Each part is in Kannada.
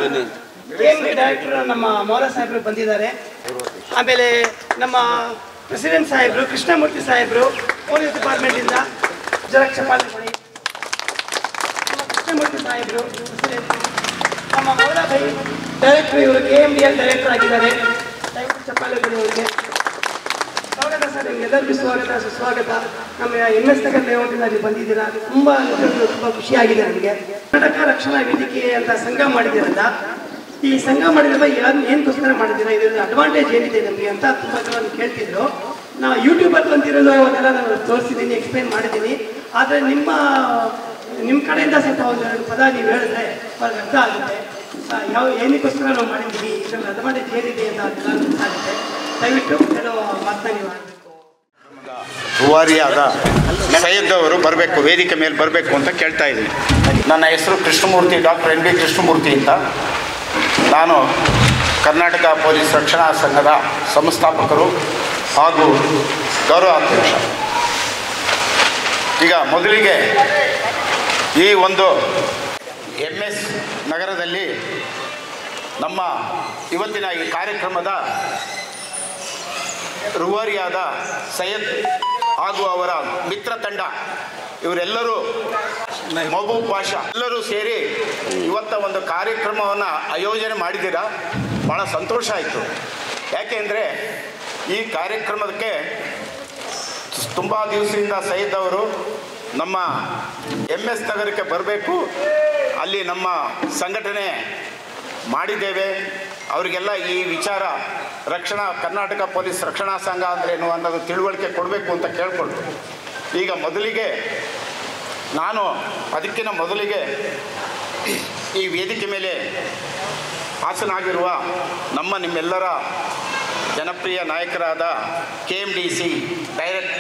KMD ಡೈರೆಕ್ಟರ್ ನಮ್ಮ ಮೌಲ ಸಾಹೇಬರು ಬಂದಿದ್ದಾರೆ. ಆಮೇಲೆ ನಮ್ಮ ಪ್ರೆಸಿಡೆಂಟ್ ಸಾಹೇಬರು ಕೃಷ್ಣಮೂರ್ತಿ ಸಾಹೇಬರು ಪೊಲೀಸ್ ಡಿಪಾರ್ಟ್ಮೆಂಟಿಂದ ಜರಕ್ ಚಪಾಲಿ ಮಾಡಿ. ನಮ್ಮ ಕೃಷ್ಣಮೂರ್ತಿ ಸಾಹೇಬರು ಪ್ರೆಸಿಡೆಂಟ್. ನಮ್ಮ ಮೌಲ ಭೈ ಡೈರೆಕ್ಟರ್, ಇವರು KMDL ಡೈರೆಕ್ಟರ್ ಆಗಿದ್ದಾರೆ. ದಯವಿಟ್ಟು ಚಪಾಲಿ ಕೊಡಿ ಅವರಿಗೆ. ಸ್ವಾಗತ ಸರ್, ನಿಮ್ಗೆಲ್ಲರಿಗೂ ಸ್ವಾಗತ ಸುಸ್ವಾಗತ. ನಮ್ಮ MS ನಗರ ಲೇಔಟಿಂದ ನೀವು ಬಂದಿದ್ದೀರಾ, ತುಂಬ ಖುಷಿಯಾಗಿದೆ ನನಗೆ. ಕರ್ನಾಟಕ ರಕ್ಷಣಾ ವೇದಿಕೆ ಅಂತ ಸಂಘ ಮಾಡಿದ್ದೀರಲ್ಲ, ಈ ಸಂಘ ಮಾಡಿದ್ರೆ ಏನಕ್ಕೋಸ್ಕರ ಮಾಡಿದ್ದೀರಾ, ಇದರ ಅಡ್ವಾಂಟೇಜ್ ಏನಿದೆ ನಮಗೆ ಅಂತ ತುಂಬ ಜನ ಕೇಳ್ತಿದ್ರು. ನಾವು ಯೂಟ್ಯೂಬಲ್ಲಿ ಬಂದಿರೋದು ಅದೆಲ್ಲ ನಾನು ತೋರಿಸಿದ್ದೀನಿ, ಎಕ್ಸ್ಪ್ಲೇನ್ ಮಾಡಿದ್ದೀನಿ. ಆದರೆ ನಿಮ್ಮ ಕಡೆಯಿಂದ ಸ್ವಲ್ಪ ಒಂದು ಪದ ನೀವು ಹೇಳಿದ್ರೆ ಅವ್ರಿಗೆ ಅರ್ಥ ಆಗುತ್ತೆ. ಏನಕ್ಕೋಸ್ಕರ ನಾವು ಮಾಡಿದ್ದೀವಿ, ಇದರಲ್ಲಿ ಅಡ್ವಾಂಟೇಜ್ ಏನಿದೆ ಅಂತ ಅದೆಲ್ಲ ಗೊತ್ತಾಗುತ್ತೆ. ದಯವಿಟ್ಟು ಕೆಲವು ಮಾತನಾಡಿ ಮಾಡಬೇಕು. ರೂವಾರಿಯಾದ ಸೈಯದ್ ಅವರು ಬರಬೇಕು, ವೇದಿಕೆ ಮೇಲೆ ಬರಬೇಕು ಅಂತ ಕೇಳ್ತಾ ಇದ್ದೀನಿ. ನನ್ನ ಹೆಸರು ಕೃಷ್ಣಮೂರ್ತಿ, ಡಾಕ್ಟರ್ NB ಕೃಷ್ಣಮೂರ್ತಿ ಅಂತ. ನಾನು ಕರ್ನಾಟಕ ಪೊಲೀಸ್ ರಕ್ಷಣಾ ಸಂಘದ ಸಂಸ್ಥಾಪಕರು ಹಾಗೂ ಗೌರವಾಧ್ಯಕ್ಷ. ಈಗ ಮೊದಲಿಗೆ ಈ ಒಂದು MS ನಗರದಲ್ಲಿ ನಮ್ಮ ಇವತ್ತಿನ ಈ ಕಾರ್ಯಕ್ರಮದ ರೂವಾರಿಯಾದ ಸೈಯದ್ ಹಾಗೂ ಅವರ ಮಿತ್ರ ತಂಡ ಇವರೆಲ್ಲರೂ ಮಹಬೂಬ್ ಪಾಷಾ ಎಲ್ಲರೂ ಸೇರಿ ಇವತ್ತ ಒಂದು ಕಾರ್ಯಕ್ರಮವನ್ನು ಆಯೋಜನೆ ಮಾಡಿದ್ದೀರಾ. ಭಾಳ ಸಂತೋಷ ಆಯಿತು. ಯಾಕೆಂದರೆ ಈ ಕಾರ್ಯಕ್ರಮಕ್ಕೆ ತುಂಬ ದಿವಸದಿಂದ ಸೈಯದ್ ಅವರು ನಮ್ಮ MS ನಗರಕ್ಕೆ ಬರಬೇಕು, ಅಲ್ಲಿ ನಮ್ಮ ಸಂಘಟನೆ ಮಾಡಿದ್ದೇವೆ, ಅವರಿಗೆಲ್ಲ ಈ ವಿಚಾರ ಕರ್ನಾಟಕ ಪೊಲೀಸ್ ರಕ್ಷಣಾ ಸಂಘ ಅಂದ್ರೇನು ಅನ್ನೋದು ತಿಳುವಳಿಕೆ ಕೊಡಬೇಕು ಅಂತ ಕೇಳಿಕೊಂಡು ಈಗ ಮೊದಲಿಗೆ ಅದಕ್ಕಿಂತ ಮೊದಲಿಗೆ ಈ ವೇದಿಕೆ ಮೇಲೆ ಹಾಸನಾಗಿರುವ ನಿಮ್ಮೆಲ್ಲರ ಜನಪ್ರಿಯ ನಾಯಕರಾದ KMDC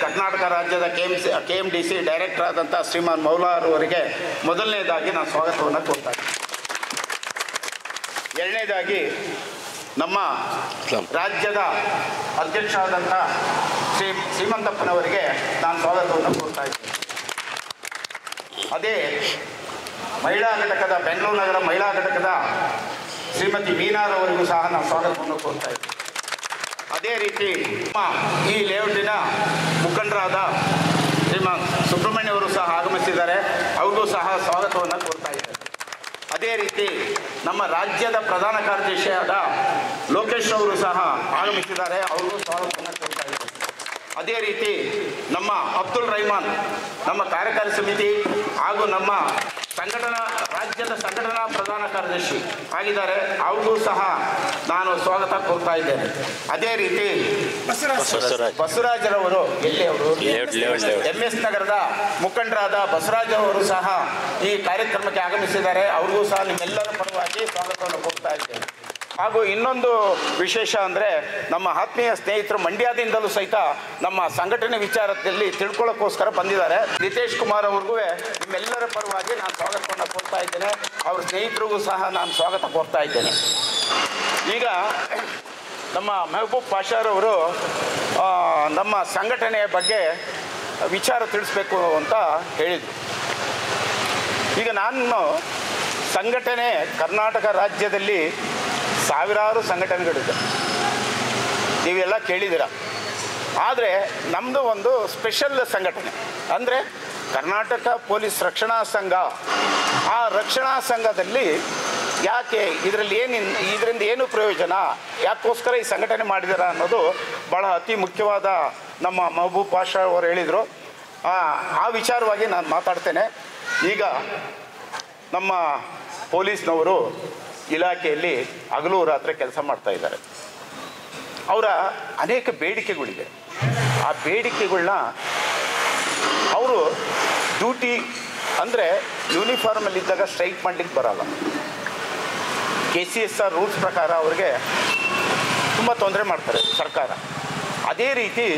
ಕರ್ನಾಟಕ ರಾಜ್ಯದ KMDC ಡೈರೆಕ್ಟರ್ ಆದಂಥ ಶ್ರೀಮಾನ್ ಮೌಲಾರವರಿಗೆ ಮೊದಲನೇದಾಗಿ ನಾನು ಸ್ವಾಗತವನ್ನು ಕೊಡ್ತಾ ಇದ್ದೀನಿ. ಎರಡನೇದಾಗಿ ನಮ್ಮ ರಾಜ್ಯದ ಅಧ್ಯಕ್ಷ ಆದಂಥ ಶ್ರೀ ಸೀಮಂತಪ್ಪನವರಿಗೆ ನಾನು ಸ್ವಾಗತವನ್ನು ಕೊಡ್ತಾ ಇದ್ದೀನಿ. ಅದೇ ಮಹಿಳಾ ಘಟಕದ ಬೆಂಗಳೂರು ನಗರ ಮಹಿಳಾ ಘಟಕದ ಶ್ರೀಮತಿ ಮೀನಾರವರಿಗೂ ಸಹ ನಾನು ಸ್ವಾಗತವನ್ನು ಕೊಡ್ತಾ ಇದ್ದೀನಿ. ಅದೇ ರೀತಿ ಈ ಲೇಔಟಿನ ಮುಖಂಡರಾದ ಶ್ರೀಮಾನ್ ಸುಬ್ರಹ್ಮಣ್ಯ ಅವರು ಸಹ ಆಗಮಿಸಿದ್ದಾರೆ, ಅವ್ರಿಗೂ ಸಹ ಸ್ವಾಗತವನ್ನು ಕೊಡ್ತಾ ಇದ್ದಾರೆ. ಅದೇ ರೀತಿ ನಮ್ಮ ರಾಜ್ಯದ ಪ್ರಧಾನ ಕಾರ್ಯದರ್ಶಿಯಾದ ಲೋಕೇಶ್ ಅವರು ಸಹ ಆಗಮಿಸಿದ್ದಾರೆ, ಅವ್ರಿಗೂ ಸ್ವಾಗತವನ್ನು ಕೊಡ್ತಾ ಇದ್ದಾರೆ. ಅದೇ ರೀತಿ ನಮ್ಮ ಅಬ್ದುಲ್ ರಹಮಾನ್ ನಮ್ಮ ಕಾರ್ಯಕಾರಿ ಸಮಿತಿ ಹಾಗೂ ನಮ್ಮ ರಾಜ್ಯದ ಸಂಘಟನಾ ಪ್ರಧಾನ ಕಾರ್ಯದರ್ಶಿ ಆಗಿದ್ದಾರೆ, ಅವ್ರಿಗೂ ಸಹ ನಾನು ಸ್ವಾಗತ ಕೊಡ್ತಾ ಇದ್ದೇನೆ. ಅದೇ ರೀತಿ ಬಸವರಾಜರವರು MS ನಗರದ ಮುಖಂಡರಾದ ಬಸವರಾಜ್ ಅವರು ಸಹ ಈ ಕಾರ್ಯಕ್ರಮಕ್ಕೆ ಆಗಮಿಸಿದ್ದಾರೆ, ಅವ್ರಿಗೂ ಸಹ ನಿಮ್ಮೆಲ್ಲರ ಪರವಾಗಿ ಸ್ವಾಗತವನ್ನು ಕೊಡ್ತಾ ಇದ್ದೇನೆ. ಹಾಗೂ ಇನ್ನೊಂದು ವಿಶೇಷ ಅಂದರೆ ನಮ್ಮ ಆತ್ಮೀಯ ಸ್ನೇಹಿತರು ಮಂಡ್ಯದಿಂದಲೂ ಸಹಿತ ನಮ್ಮ ಸಂಘಟನೆ ವಿಚಾರದಲ್ಲಿ ತಿಳ್ಕೊಳ್ಳೋಕ್ಕೋಸ್ಕರ ಬಂದಿದ್ದಾರೆ. ನಿತೇಶ್ ಕುಮಾರ್ ಅವ್ರಿಗೂ ನಿಮ್ಮೆಲ್ಲರ ಪರವಾಗಿ ನಾನು ಸ್ವಾಗತವನ್ನು ಕೊಡ್ತಾ ಇದ್ದೇನೆ, ಅವ್ರ ಸ್ನೇಹಿತರಿಗೂ ಸಹ ನಾನು ಸ್ವಾಗತ ಕೊಡ್ತಾ ಇದ್ದೇನೆ. ಈಗ ನಮ್ಮ ಮೆಹಬೂಬ್ ಪಾಷಾರವರು ನಮ್ಮ ಸಂಘಟನೆಯ ಬಗ್ಗೆ ವಿಚಾರ ತಿಳಿಸ್ಬೇಕು ಅಂತ ಹೇಳಿದರು. ಈಗ ನಾನು ಸಂಘಟನೆ ಕರ್ನಾಟಕ ರಾಜ್ಯದಲ್ಲಿ ಸಾವಿರಾರು ಸಂಘಟನೆಗಳಿದೆ, ನೀವೆಲ್ಲ ಕೇಳಿದ್ದೀರ. ಆದರೆ ನಮ್ಮದು ಒಂದು ಸ್ಪೆಷಲ್ ಸಂಘಟನೆ ಅಂದರೆ ಕರ್ನಾಟಕ ಪೊಲೀಸ್ ರಕ್ಷಣಾ ಸಂಘ. ಆ ರಕ್ಷಣಾ ಸಂಘದಲ್ಲಿ ಯಾಕೆ ಇದರಿಂದ ಏನು ಪ್ರಯೋಜನ, ಯಾಕೋಸ್ಕರ ಈ ಸಂಘಟನೆ ಮಾಡಿದಾರ ಅನ್ನೋದು ಭಾಳ ಅತಿ ಮುಖ್ಯವಾದ ನಮ್ಮ ಮಹಬೂಬ್ ಪಾಷಾ ಅವರು ಹೇಳಿದರು. ಆ ವಿಚಾರವಾಗಿ ನಾನು ಮಾತಾಡ್ತೇನೆ. ಈಗ ನಮ್ಮ ಪೊಲೀಸ್ನವರು ಇಲಾಖೆಯಲ್ಲಿ ಹಗಲು ರಾತ್ರಿ ಕೆಲಸ ಮಾಡ್ತಾ ಇದ್ದಾರೆ. ಅವರ ಅನೇಕ ಬೇಡಿಕೆಗಳಿದೆ. ಆ ಬೇಡಿಕೆಗಳನ್ನ ಅವರು ಡ್ಯೂಟಿ ಅಂದರೆ ಯೂನಿಫಾರ್ಮಲ್ಲಿದ್ದಾಗ ಸ್ಟ್ರೈಕ್ ಮಾಡಲಿಕ್ಕೆ ಬರೋಲ್ಲ. KCSR ರೂಲ್ಸ್ ಪ್ರಕಾರ ಅವ್ರಿಗೆ ತುಂಬ ತೊಂದರೆ ಮಾಡ್ತಾರೆ ಸರ್ಕಾರ. ಅದೇ ರೀತಿ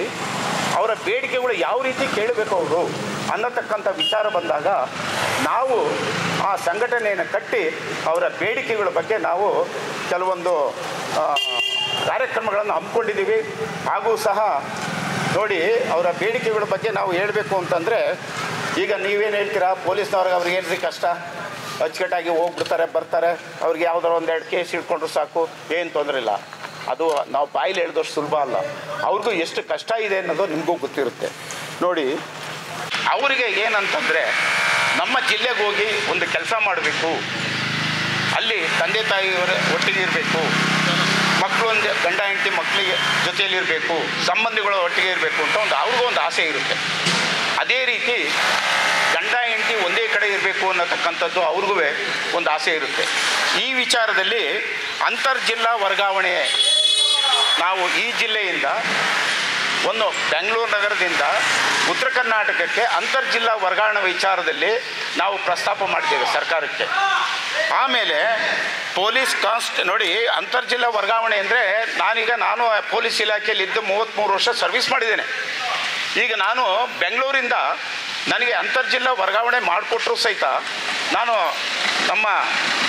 ಅವರ ಬೇಡಿಕೆಗಳು ಯಾವ ರೀತಿ ಕೇಳಬೇಕು ಅವರು ಅನ್ನತಕ್ಕಂಥ ವಿಚಾರ ಬಂದಾಗ ನಾವು ಆ ಸಂಘಟನೆಯನ್ನು ಕಟ್ಟಿ ಅವರ ಬೇಡಿಕೆಗಳ ಬಗ್ಗೆ ನಾವು ಕೆಲವೊಂದು ಕಾರ್ಯಕ್ರಮಗಳನ್ನು ಹಮ್ಮಿಕೊಂಡಿದ್ದೀವಿ. ಹಾಗೂ ಸಹ ನೋಡಿ, ಅವರ ಬೇಡಿಕೆಗಳ ಬಗ್ಗೆ ನಾವು ಹೇಳಬೇಕು ಅಂತಂದರೆ, ಈಗ ನೀವೇನು ಹೇಳ್ತೀರಾ, ಪೊಲೀಸ್ನವ್ರಿಗೆ ಅವ್ರಿಗೆ ಏನ್ರಿ ಕಷ್ಟ, ಅಚ್ಚುಕಟ್ಟಾಗಿ ಹೋಗ್ಬಿಡ್ತಾರೆ, ಬರ್ತಾರೆ. ಅವ್ರಿಗೆ ಯಾವುದಾರ ಒಂದೆರಡು ಕೇಸ್ ಇಟ್ಕೊಂಡ್ರು ಸಾಕು, ಏನು ತೊಂದರೆ ಇಲ್ಲ. ಅದು ನಾವು ಬಾಯಲ್ಲಿ ಹೇಳಿದಷ್ಟು ಸುಲಭ ಅಲ್ಲ. ಅವ್ರಿಗೂ ಎಷ್ಟು ಕಷ್ಟ ಇದೆ ಅನ್ನೋದು ನಿಮಗೂ ಗೊತ್ತಿರುತ್ತೆ. ನೋಡಿ, ಅವರಿಗೆ ಏನಂತಂದರೆ ನಮ್ಮ ಜಿಲ್ಲೆಗೆ ಹೋಗಿ ಒಂದು ಕೆಲಸ ಮಾಡಬೇಕು, ಅಲ್ಲಿ ತಂದೆ ತಾಯಿಯವರ ಒಟ್ಟಿಗೆ ಇರಬೇಕು, ಮಕ್ಕಳು ಒಂದು ಗಂಡ ಹೆಂಡತಿ ಮಕ್ಕಳಿಗೆ ಜೊತೆಯಲ್ಲಿರಬೇಕು, ಸಂಬಂಧಿಗಳು ಒಟ್ಟಿಗೆ ಇರಬೇಕು ಅಂತ ಅವ್ರಿಗೂ ಒಂದು ಆಸೆ ಇರುತ್ತೆ. ಅದೇ ರೀತಿ ಗಂಡ ಹೆಂಡತಿ ಒಂದೇ ಕಡೆ ಇರಬೇಕು ಅನ್ನತಕ್ಕಂಥದ್ದು ಅವ್ರಿಗೂ ಒಂದು ಆಸೆ ಇರುತ್ತೆ. ಈ ವಿಚಾರದಲ್ಲಿ ಅಂತರ್ಜಿಲ್ಲಾ ವರ್ಗಾವಣೆ ನಾವು ಈ ಜಿಲ್ಲೆಯಿಂದ ಒಂದು ಬೆಂಗಳೂರು ನಗರದಿಂದ ಉತ್ತರ ಕರ್ನಾಟಕಕ್ಕೆ ಅಂತರ್ಜಿಲ್ಲಾ ವರ್ಗಾವಣೆ ವಿಚಾರದಲ್ಲಿ ನಾವು ಪ್ರಸ್ತಾಪ ಮಾಡಿದ್ದೇವೆ ಸರ್ಕಾರಕ್ಕೆ. ಆಮೇಲೆ ಪೊಲೀಸ್ ನೋಡಿ, ಅಂತರ್ಜಿಲ್ಲಾ ವರ್ಗಾವಣೆ ಅಂದರೆ ನಾನು ಪೊಲೀಸ್ ಇಲಾಖೆಯಲ್ಲಿ ಇದ್ದು 33 ವರ್ಷ ಸರ್ವಿಸ್ ಮಾಡಿದ್ದೇನೆ. ಈಗ ನಾನು ಬೆಂಗಳೂರಿಂದ ನನಗೆ ಅಂತರ್ಜಿಲ್ಲಾ ವರ್ಗಾವಣೆ ಮಾಡಿಕೊಟ್ರು ಸಹಿತ ನಾನು ನಮ್ಮ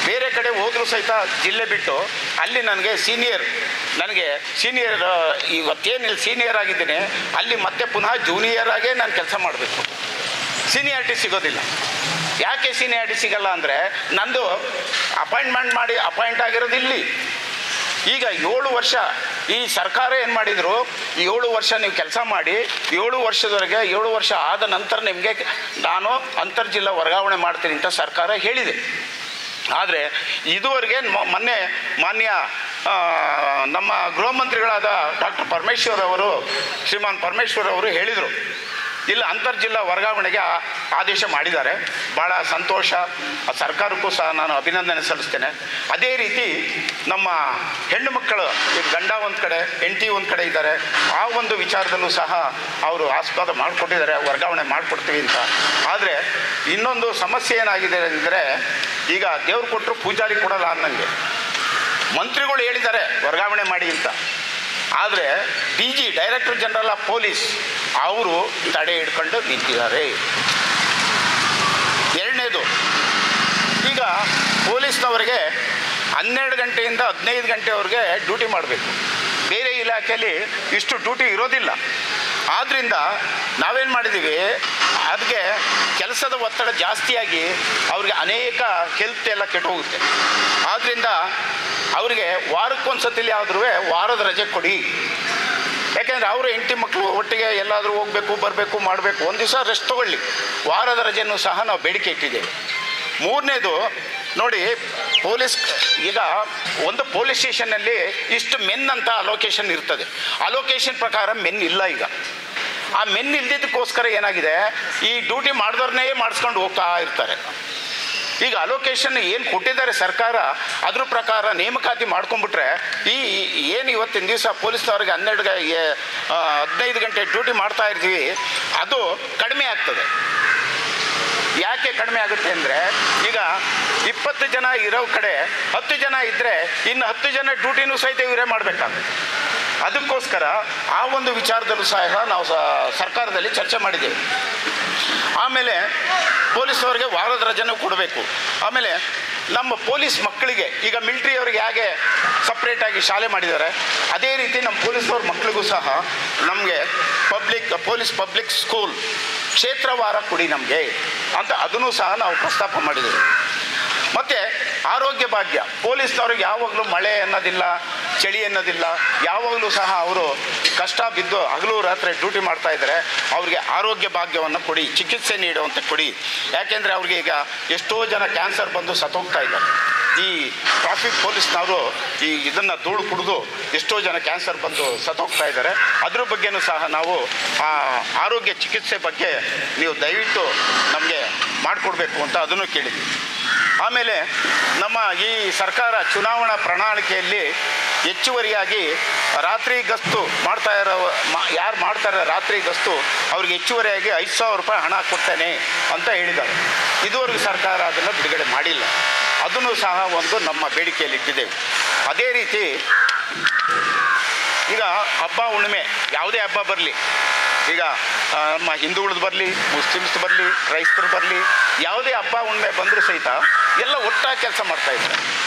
ಬೇರೆ ಕಡೆ ಹೋದರೂ ಸಹಿತ ಜಿಲ್ಲೆ ಬಿಟ್ಟು ಅಲ್ಲಿ ನನಗೆ ಸೀನಿಯರ್ ಇವತ್ತೇನಿಲ್ಲ ಸೀನಿಯರ್ ಆಗಿದ್ದೀನಿ, ಅಲ್ಲಿ ಮತ್ತೆ ಪುನಃ ಜೂನಿಯರ್ ಆಗೇ ನಾನು ಕೆಲಸ ಮಾಡಬೇಕು. ಸೀನಿಯಾರಿಟಿ ಸಿಗೋದಿಲ್ಲ. ಯಾಕೆ ಸೀನಿಯಾರಿಟಿ ಸಿಗಲ್ಲ ಅಂದರೆ ನಂದು ಅಪಾಯಿಂಟ್ ಆಗಿರೋದು ಇಲ್ಲಿ. ಈಗ 7 ವರ್ಷ ಈ ಸರ್ಕಾರ ಏನು ಮಾಡಿದರು, 7 ವರ್ಷ ನೀವು ಕೆಲಸ ಮಾಡಿ 7 ವರ್ಷದವರೆಗೆ 7 ವರ್ಷ ಆದ ನಂತರ ನಿಮಗೆ ನಾನು ಅಂತರ್ಜಿಲ್ಲಾ ವರ್ಗಾವಣೆ ಮಾಡ್ತೀನಿ ಅಂತ ಸರ್ಕಾರ ಹೇಳಿದೆ. ಆದರೆ ಇದುವರೆಗೆ ಮೊನ್ನೆ ಮಾನ್ಯ ನಮ್ಮ ಗೃಹ ಮಂತ್ರಿಗಳಾದ ಶ್ರೀಮಾನ್ ಪರಮೇಶ್ವರ್ ಅವರು ಹೇಳಿದರು, ಇಲ್ಲ ಅಂತರ್ಜಿಲ್ಲಾ ವರ್ಗಾವಣೆಗೆ ಆದೇಶ ಮಾಡಿದ್ದಾರೆ. ಭಾಳ ಸಂತೋಷ. ಆ ಸರ್ಕಾರಕ್ಕೂ ಸಹ ನಾನು ಅಭಿನಂದನೆ ಸಲ್ಲಿಸ್ತೇನೆ. ಅದೇ ರೀತಿ ನಮ್ಮ ಹೆಣ್ಣು ಮಕ್ಕಳು ಈಗ ಗಂಡ ಒಂದು ಕಡೆ ಹೆಂಡತಿ ಒಂದು ಕಡೆ ಇದ್ದಾರೆ, ಆ ಒಂದು ವಿಚಾರದಲ್ಲೂ ಸಹ ಅವರು ಆಸ್ಪದ ಮಾಡಿಕೊಟ್ಟಿದ್ದಾರೆ, ವರ್ಗಾವಣೆ ಮಾಡಿಕೊಡ್ತೀವಿ ಅಂತ. ಆದರೆ ಇನ್ನೊಂದು ಸಮಸ್ಯೆ ಏನಾಗಿದೆ ಅಂದರೆ, ಈಗ ದೇವ್ರು ಕೊಟ್ಟರು ಪೂಜಾರಿ ಕೊಡಲ್ಲ ಅನ್ನಂಗೆ ಮಂತ್ರಿಗಳು ಹೇಳಿದ್ದಾರೆ ವರ್ಗಾವಣೆ ಮಾಡಿ ಅಂತ. ಆದರೆ ಡೈರೆಕ್ಟರ್ ಜನರಲ್ ಆಫ್ ಪೊಲೀಸ್ ಅವರು ತಡೆ ಹಿಡ್ಕೊಂಡು ನಿಂತಿದ್ದಾರೆ. ಎರಡನೇದು, ಈಗ ಪೊಲೀಸ್ನವರಿಗೆ 12 ಗಂಟೆಯಿಂದ 15 ಗಂಟೆವರೆಗೆ ಡ್ಯೂಟಿ ಮಾಡಬೇಕು. ಬೇರೆ ಇಲಾಖೆಯಲ್ಲಿ ಇಷ್ಟು ಡ್ಯೂಟಿ ಇರೋದಿಲ್ಲ. ಆದ್ದರಿಂದ ನಾವೇನು ಮಾಡಿದ್ದೀವಿ, ಅದಕ್ಕೆ ಕೆಲಸದ ಒತ್ತಡ ಜಾಸ್ತಿಯಾಗಿ ಅವ್ರಿಗೆ ಅನೇಕ ಹೆಲ್ತ್ ಎಲ್ಲ ಕೆಟ್ಟು ಹೋಗುತ್ತೆ. ಆದ್ದರಿಂದ ಅವರಿಗೆ ವಾರಕ್ಕೊಂದ್ಸತಿಲಿ ಆದ್ರೂ ವಾರದ ರಜೆ ಕೊಡಿ. ಯಾಕೆಂದರೆ ಅವರು ಹೆಂಡತಿ ಮಕ್ಕಳು ಒಟ್ಟಿಗೆ ಎಲ್ಲಾದರೂ ಹೋಗಬೇಕು, ಬರಬೇಕು, ಮಾಡಬೇಕು. ಒಂದು ದಿವಸ ರೆಸ್ಟ್ ತೊಗೊಳ್ಳಿ. ವಾರದ ರಜೆನೂ ಸಹ ನಾವು ಬೇಡಿಕೆ ಇಟ್ಟಿದ್ದೇವೆ. ಮೂರನೇದು ನೋಡಿ, ಈಗ ಒಂದು ಪೊಲೀಸ್ ಸ್ಟೇಷನ್ನಲ್ಲಿ ಇಷ್ಟು ಮೆನ್ ಅಂತ ಅಲೋಕೇಶನ್ ಇರ್ತದೆ. ಅಲೋಕೇಶನ್ ಪ್ರಕಾರ ಮೆನ್ ಇಲ್ಲ. ಈಗ ಆ ಮೆನ್ ಇಲ್ದಿದ್ದಕ್ಕೋಸ್ಕರ ಏನಾಗಿದೆ, ಈ ಡ್ಯೂಟಿ ಮಾಡಿದವ್ರನ್ನೇ ಮಾಡಿಸ್ಕೊಂಡು ಹೋಗ್ತಾ ಇರ್ತಾರೆ. ಈಗ ಅಲೋಕೇಶನ್ ಏನು ಕೊಟ್ಟಿದ್ದಾರೆ ಸರ್ಕಾರ, ಅದ್ರ ಪ್ರಕಾರ ನೇಮಕಾತಿ ಮಾಡ್ಕೊಂಡ್ಬಿಟ್ರೆ ಏನು ಇವತ್ತಿನ ದಿವಸ ಪೊಲೀಸ್ನವ್ರಿಗೆ 15 ಗಂಟೆ ಡ್ಯೂಟಿ ಮಾಡ್ತಾ ಇರ್ತೀವಿ, ಅದು ಕಡಿಮೆ ಆಗ್ತದೆ. ಯಾಕೆ ಕಡಿಮೆ ಆಗುತ್ತೆ ಅಂದರೆ, ಈಗ 20 ಜನ ಇರೋ ಕಡೆ 10 ಜನ ಇದ್ದರೆ ಇನ್ನು 10 ಜನ ಡ್ಯೂಟಿನೂ ಸಹಿತ ಇವರೇ ಮಾಡಬೇಕಾಗುತ್ತೆ. ಅದಕ್ಕೋಸ್ಕರ ಆ ಒಂದು ವಿಚಾರದಲ್ಲೂ ಸಹ ನಾವು ಸರ್ಕಾರದಲ್ಲಿ ಚರ್ಚೆ ಮಾಡಿದ್ದೇವೆ. ಆಮೇಲೆ ಪೊಲೀಸ್ನವ್ರಿಗೆ ವಾರದ ರಜೆನೂ ಕೊಡಬೇಕು. ಆಮೇಲೆ ನಮ್ಮ ಪೊಲೀಸ್ ಮಕ್ಕಳಿಗೆ ಈಗ ಮಿಲಿಟ್ರಿಯವ್ರಿಗೆ ಹೇಗೆ ಸಪ್ರೇಟಾಗಿ ಶಾಲೆ ಮಾಡಿದ್ದಾರೆ, ಅದೇ ರೀತಿ ನಮ್ಮ ಪೊಲೀಸ್ನವ್ರ ಮಕ್ಕಳಿಗೂ ಸಹ ನಮಗೆ ಪೊಲೀಸ್ ಪಬ್ಲಿಕ್ ಸ್ಕೂಲ್ ಕ್ಷೇತ್ರವಾರ ಕೊಡಿ ನಮಗೆ ಅಂತ ಅದನ್ನು ಸಹ ನಾವು ಪ್ರಸ್ತಾಪ ಮಾಡಿದ್ದೇವೆ. ಮತ್ತು ಆರೋಗ್ಯ ಭಾಗ್ಯ, ಪೊಲೀಸ್ನವ್ರಿಗೆ ಯಾವಾಗಲೂ ಮಳೆ ಅನ್ನೋದಿಲ್ಲ, ಚಳಿ ಅನ್ನೋದಿಲ್ಲ, ಯಾವಾಗಲೂ ಸಹ ಅವರು ಕಷ್ಟ ಬಿದ್ದು ಹಗಲು ರಾತ್ರಿ ಡ್ಯೂಟಿ ಮಾಡ್ತಾ ಇದ್ದಾರೆ. ಅವ್ರಿಗೆ ಆರೋಗ್ಯ ಭಾಗ್ಯವನ್ನು ಕೊಡಿ, ಚಿಕಿತ್ಸೆ ನೀಡುವಂತೆ ಕೊಡಿ. ಯಾಕೆಂದರೆ ಅವ್ರಿಗೆ ಈಗ ಎಷ್ಟೋ ಜನ ಕ್ಯಾನ್ಸರ್ ಬಂದು ಸತ್ತೋಗ್ತಾ ಇದ್ದಾರೆ. ಈ ಟ್ರಾಫಿಕ್ ಪೊಲೀಸ್ನವರು ಇದನ್ನು ಧೂಳು ಕುಡಿದು ಎಷ್ಟೋ ಜನ ಕ್ಯಾನ್ಸರ್ ಬಂದು ಸತ್ತೋಗ್ತಾ ಇದ್ದಾರೆ. ಅದ್ರ ಬಗ್ಗೆನೂ ಸಹ ನಾವು ಆ ಆರೋಗ್ಯ ಚಿಕಿತ್ಸೆ ಬಗ್ಗೆ ನೀವು ದಯವಿಟ್ಟು ನಮಗೆ ಮಾಡಿಕೊಡ್ಬೇಕು ಅಂತ ಅದನ್ನು ಕೇಳಿದ್ವಿ. ಆಮೇಲೆ ನಮ್ಮ ಈ ಸರ್ಕಾರ ಚುನಾವಣಾ ಪ್ರಣಾಳಿಕೆಯಲ್ಲಿ ಹೆಚ್ಚುವರಿಯಾಗಿ ರಾತ್ರಿ ಗಸ್ತು ಯಾರು ಮಾಡ್ತಾರೆ ರಾತ್ರಿ ಗಸ್ತು, ಅವ್ರಿಗೆ ಹೆಚ್ಚುವರಿಯಾಗಿ 5,000 ರೂಪಾಯಿ ಹಣ ಕೊಡ್ತೇನೆ ಅಂತ ಹೇಳಿದ್ದಾರೆ. ಇದುವರೆಗೂ ಸರ್ಕಾರ ಅದನ್ನು ಬಿಡುಗಡೆ ಮಾಡಿಲ್ಲ. ಅದನ್ನು ಸಹ ಒಂದು ನಮ್ಮ ಬೇಡಿಕೆಯಲ್ಲಿ ಇಟ್ಟಿದ್ದೇವೆ. ಅದೇ ರೀತಿ ಈಗ ಹಬ್ಬ ಹುಣ್ಣಿಮೆ ಯಾವುದೇ ಹಬ್ಬ ಬರಲಿ, ಈಗ ನಮ್ಮ ಹಿಂದೂಗಳದ್ದು ಬರಲಿ, ಮುಸ್ಲಿಮ್ಸ್ ಬರಲಿ, ಕ್ರೈಸ್ತರು ಬರಲಿ, ಯಾವುದೇ ಹಬ್ಬ ಹುಣ್ಣಿಮೆ ಬಂದರೂ ಸಹಿತ ಎಲ್ಲ ಒಟ್ಟಾಗಿ ಕೆಲಸ ಮಾಡ್ತಾಯಿದ್ದಾರೆ.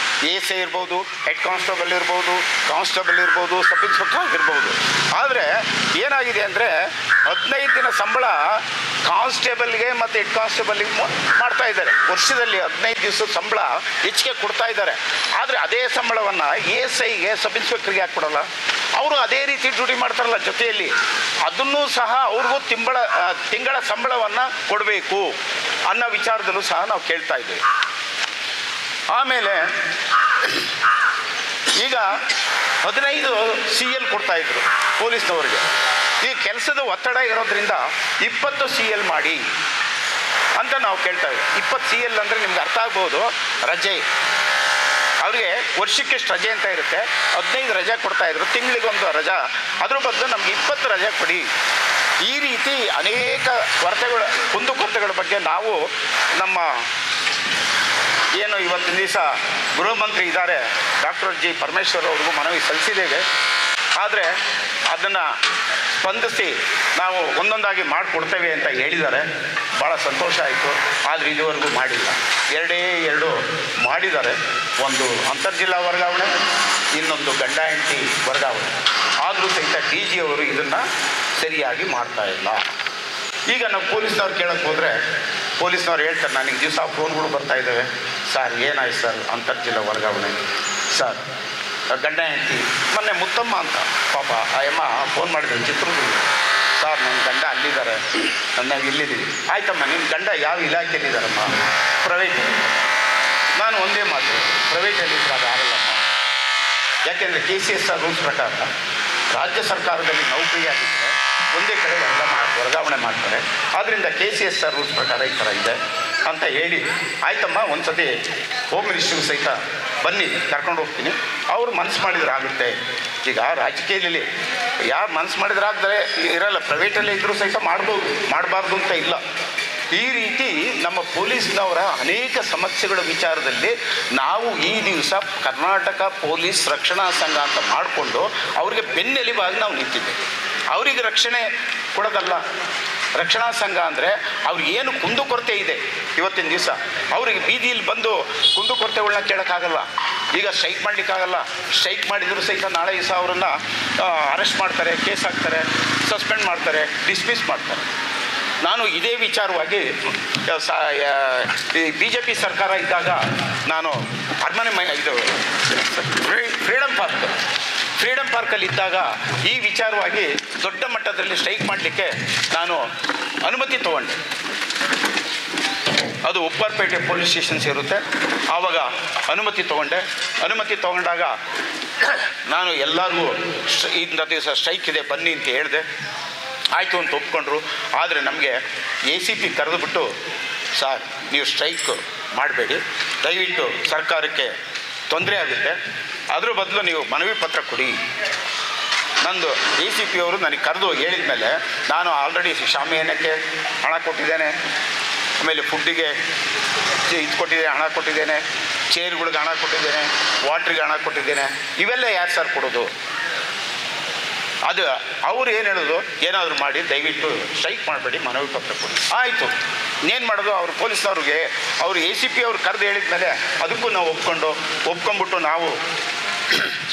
ಎಸ್ ಐ ಇರ್ಬೋದು, ಹೆಡ್ ಕಾನ್ಸ್ಟೇಬಲ್ ಇರ್ಬೋದು, ಕಾನ್ಸ್ಟೇಬಲ್ ಇರ್ಬೋದು, ಸಬ್ ಇನ್ಸ್ಪೆಕ್ಟರ್ ಆಗಿರ್ಬೋದು. ಆದರೆ ಏನಾಗಿದೆ ಅಂದರೆ 15 ದಿನ ಸಂಬಳ ಕಾನ್ಸ್ಟೇಬಲ್ಗೆ ಮತ್ತು ಹೆಡ್ ಕಾನ್ಸ್ಟೇಬಲ್ಗೆ ಮಾಡ್ತಾ ಇದ್ದಾರೆ. ವರ್ಷದಲ್ಲಿ 15 ದಿವಸದ ಸಂಬಳ ಹೆಚ್ಚಿಗೆ ಕೊಡ್ತಾ ಇದ್ದಾರೆ. ಆದರೆ ಅದೇ ಸಂಬಳವನ್ನು ಎಸ್ ಐಗೆ, ಸಬ್ ಇನ್ಸ್ಪೆಕ್ಟ್ರಿಗೆ ಯಾಕೆ ಕೊಡೋಲ್ಲ? ಅವರು ಅದೇ ರೀತಿ ಡ್ಯೂಟಿ ಮಾಡ್ತಾರಲ್ಲ ಜೊತೆಯಲ್ಲಿ, ಅದನ್ನೂ ಸಹ ಅವ್ರಿಗೂ ತಿಂಗಳ ಸಂಬಳವನ್ನು ಕೊಡಬೇಕು ಅನ್ನೋ ವಿಚಾರದಲ್ಲೂ ಸಹ ನಾವು ಕೇಳ್ತಾ ಇದ್ದೀವಿ. ಆಮೇಲೆ ಈಗ 15 CL ಕೊಡ್ತಾಯಿದ್ರು ಪೊಲೀಸ್ನವ್ರಿಗೆ. ಈ ಕೆಲಸದ ಒತ್ತಡ ಇರೋದ್ರಿಂದ 20 CL ಮಾಡಿ ಅಂತ ನಾವು ಕೇಳ್ತಾ ಇದ್ದೀವಿ. 20 CL ಅಂದರೆ ನಿಮ್ಗೆ ಅರ್ಥ ಆಗ್ಬೋದು, ರಜೆ. ಅವ್ರಿಗೆ ವರ್ಷಕ್ಕೆಷ್ಟು ರಜೆ ಅಂತ ಇರುತ್ತೆ, 15 ರಜೆ ಕೊಡ್ತಾಯಿದ್ರು, ತಿಂಗಳಿಗೊಂದು ರಜೆ. ಅದ್ರ ಬದಲು ನಮ್ಗೆ 20 ರಜೆ ಕೊಡಿ. ಈ ರೀತಿ ಅನೇಕ ಕುಂದುಕೊರತೆಗಳ ಬಗ್ಗೆ ನಾವು ನಮ್ಮ ಏನು ಇವತ್ತಿನ ದಿವಸ ಗೃಹ ಮಂತ್ರಿ ಇದ್ದಾರೆ ಡಾಕ್ಟರ್ ಜಿ ಪರಮೇಶ್ವರ್ ಅವ್ರಿಗೂ ಮನವಿ ಸಲ್ಲಿಸಿದ್ದೇವೆ. ಆದರೆ ಅದನ್ನು ಸ್ಪಂದಿಸಿ ನಾವು ಒಂದೊಂದಾಗಿ ಮಾಡಿಕೊಡ್ತೇವೆ ಅಂತ ಹೇಳಿದ್ದಾರೆ. ಭಾಳ ಸಂತೋಷ ಆಯಿತು. ಆದರೆ ಇದುವರೆಗೂ ಮಾಡಿಲ್ಲ. 2 ಮಾಡಿದ್ದಾರೆ. ಒಂದು ಅಂತರ್ಜಿಲ್ಲಾ ವರ್ಗಾವಣೆ, ಇನ್ನೊಂದು ಗಂಡ ಹೆಂಡತಿ ವರ್ಗಾವಣೆ. ಆದರೂ ಸಹಿತ DG ಅವರು ಇದನ್ನು ಸರಿಯಾಗಿ ಮಾಡ್ತಾಯಿಲ್ಲ. ಈಗ ನಾವು ಪೊಲೀಸ್ನವ್ರು ಕೇಳೋಕ್ಕೆ ಹೋದರೆ ಪೊಲೀಸ್ನವ್ರು ಹೇಳ್ತಾರೆ, ನನಗೆ ದಿವಸ ಫೋನ್ಗಳು ಬರ್ತಾಯಿದ್ದಾವೆ, ಸರ್ ಏನಾಯ್ತು ಸರ್ ಅಂತರ್ಜಿಲ್ಲಾ ವರ್ಗಾವಣೆ, ಸರ್ ಗಂಡ ಹೆಂಡತಿ. ಮೊನ್ನೆ ಮುತ್ತಮ್ಮ ಅಂತ ಪಾಪ ಆ ಅಮ್ಮ ಫೋನ್ ಮಾಡಿದ್ರು ಚಿತ್ರದುರ್ಗ, ಸರ್ ನನ್ನ ಗಂಡ ಅಲ್ಲಿದ್ದಾರೆ, ನಾನು ಇಲ್ಲಿದ್ದೀವಿ. ಆಯ್ತಮ್ಮ, ನಿಮ್ಮ ಗಂಡ ಯಾವ ಇಲಾಖೆಯಲ್ಲಿದ್ದಾರಮ್ಮ? ಪ್ರೈವೇಟ್. ನಾನು ಒಂದೇ ಮಾತು, ಪ್ರೈವೇಟಲ್ಲಿದ್ದರೆ ಅದು ಆಗಲ್ಲಮ್ಮ. ಯಾಕೆಂದರೆ KCSR ರೂಲ್ಸ್ ಪ್ರಕಾರ ರಾಜ್ಯ ಸರ್ಕಾರದಲ್ಲಿ ನೌಕರಿಯಾಗಿದ್ದರೆ ಒಂದೇ ಕಡೆ ವರ್ಗಾವಣೆ ಮಾಡ್ತಾರೆ. ಆದ್ದರಿಂದ KCSR ರೂಲ್ಸ್ ಪ್ರಕಾರ ಈ ಥರ ಇದೆ ಅಂತ ಹೇಳಿ, ಆಯ್ತಮ್ಮ ಒಂದು ಸತಿ ಹೋಮ್ ಮಿನಿಸ್ಟ್ರಿಗೆ ಸಹಿತ ಬನ್ನಿ ಕರ್ಕೊಂಡು ಹೋಗ್ತೀನಿ, ಅವ್ರು ಮನಸ್ಸು ಮಾಡಿದ್ರೆ ಆಗುತ್ತೆ. ಈಗ ರಾಜಕೀಯದಲ್ಲಿ ಯಾರು ಮನಸ್ಸು ಮಾಡಿದ್ರೆ ಆಗ್ತಾರೆ ಇರಲ್ಲ, ಪ್ರೈವೇಟಲ್ಲೇ ಇದ್ದರೂ ಸಹಿತ ಮಾಡ್ಬೋದು, ಮಾಡಬಾರ್ದು ಅಂತ ಇಲ್ಲ. ಈ ರೀತಿ ನಮ್ಮ ಪೊಲೀಸ್ನವರ ಅನೇಕ ಸಮಸ್ಯೆಗಳ ವಿಚಾರದಲ್ಲಿ ನಾವು ಈ ದಿವಸ ಕರ್ನಾಟಕ ಪೊಲೀಸ್ ರಕ್ಷಣಾ ಸಂಘ ಅಂತ ಮಾಡಿಕೊಂಡು ಅವರಿಗೆ ಬೆನ್ನೆಲುಬಾಗಿ ನಾವು ನಿಂತಿದ್ದೇವೆ. ಅವರಿಗೆ ರಕ್ಷಣೆ ಕೊಡೋದಲ್ಲ. ರಕ್ಷಣಾ ಸಂಘ ಅಂದರೆ ಅವ್ರಿಗೇನು ಕುಂದುಕೊರತೆ ಇದೆ ಇವತ್ತಿನ ದಿವಸ, ಅವರಿಗೆ ಬೀದಿಯಲ್ಲಿ ಬಂದು ಕುಂದುಕೊರತೆಗಳನ್ನ ಕೇಳೋಕ್ಕಾಗಲ್ಲ. ಈಗ ಸ್ಟ್ರೈಕ್ ಮಾಡಲಿಕ್ಕಾಗಲ್ಲ. ಸ್ಟ್ರೈಕ್ ಮಾಡಿದರೂ ಸಹಿತ ನಾಳೆ ದಿವಸ ಅವರನ್ನು ಅರೆಸ್ಟ್ ಮಾಡ್ತಾರೆ, ಕೇಸ್ ಹಾಕ್ತಾರೆ, ಸಸ್ಪೆಂಡ್ ಮಾಡ್ತಾರೆ, ಡಿಸ್ಮಿಸ್ ಮಾಡ್ತಾರೆ. ನಾನು ಇದೇ ವಿಚಾರವಾಗಿ BJP ಸರ್ಕಾರ ಇದ್ದಾಗ ನಾನು ಇದು ಫ್ರೀಡಮ್ ಪಾರ್ಕಲ್ಲಿ ಇದ್ದಾಗ ಈ ವಿಚಾರವಾಗಿ ದೊಡ್ಡ ಮಟ್ಟದಲ್ಲಿ ಸ್ಟ್ರೈಕ್ ಮಾಡಲಿಕ್ಕೆ ನಾನು ಅನುಮತಿ ತೊಗೊಂಡೆ. ಅದು ಉಪ್ಪಾರಪೇಟೆ ಪೊಲೀಸ್ ಸ್ಟೇಷನ್ಸ್ ಇರುತ್ತೆ. ಆವಾಗ ಅನುಮತಿ ತೊಗೊಂಡಾಗ ನಾನು ಎಲ್ಲರಿಗೂ ಇಂಥ ದಿವಸ ಸ್ಟ್ರೈಕ್ ಇದೆ ಬನ್ನಿ ಅಂತ ಹೇಳಿದೆ. ಆಯಿತು ಅಂತ ಒಪ್ಕೊಂಡ್ರು. ಆದರೆ ನಮಗೆ ACP ಕರೆದುಬಿಟ್ಟು, ಸರ್ ನೀವು ಸ್ಟ್ರೈಕ್ ಮಾಡಬೇಡಿ, ದಯವಿಟ್ಟು ಸರ್ಕಾರಕ್ಕೆ ತೊಂದರೆ ಆಗುತ್ತೆ, ಅದ್ರ ಬದಲು ನೀವು ಮನವಿ ಪತ್ರ ಕೊಡಿ. ನಂದು ACP ಅವರು ನನಗೆ ಕರೆದು ಹೇಳಿದ ಮೇಲೆ ನಾನು ಆಲ್ರೆಡಿ ಶಾಮಿಯಾನಕ್ಕೆ ಹಣ ಕೊಟ್ಟಿದ್ದೇನೆ, ಆಮೇಲೆ ಫುಡ್ಡಿಗೆ ಇದು ಕೊಟ್ಟಿದ್ದೇನೆ, ಹಣ ಕೊಟ್ಟಿದ್ದೇನೆ, ಚೇರ್ಗಳಿಗೆ ಹಣ ಕೊಟ್ಟಿದ್ದೇನೆ, ವಾಟ್ರಿಗೆ ಹಣ ಕೊಟ್ಟಿದ್ದೇನೆ. ಇವೆಲ್ಲ ಯಾರು ಸರ್ ಕೊಡೋದು? ಅದು ಅವ್ರು ಏನು ಹೇಳೋದು, ಏನಾದರೂ ಮಾಡಿ ದಯವಿಟ್ಟು ಸ್ಟ್ರೈಕ್ ಮಾಡಬೇಡಿ, ಮನವಿ ಪತ್ರ ಕೊಡಿ. ಆಯಿತು, ಇನ್ನೇನು ಮಾಡೋದು? ಅವರು ಪೊಲೀಸ್ನವ್ರಿಗೆ ಅವರು ACP ಅವ್ರು ಕರೆದು ಹೇಳಿದ ಮೇಲೆ ಅದಕ್ಕೂ ನಾವು ಒಪ್ಕೊಂಡ್ಬಿಟ್ಟು ನಾವು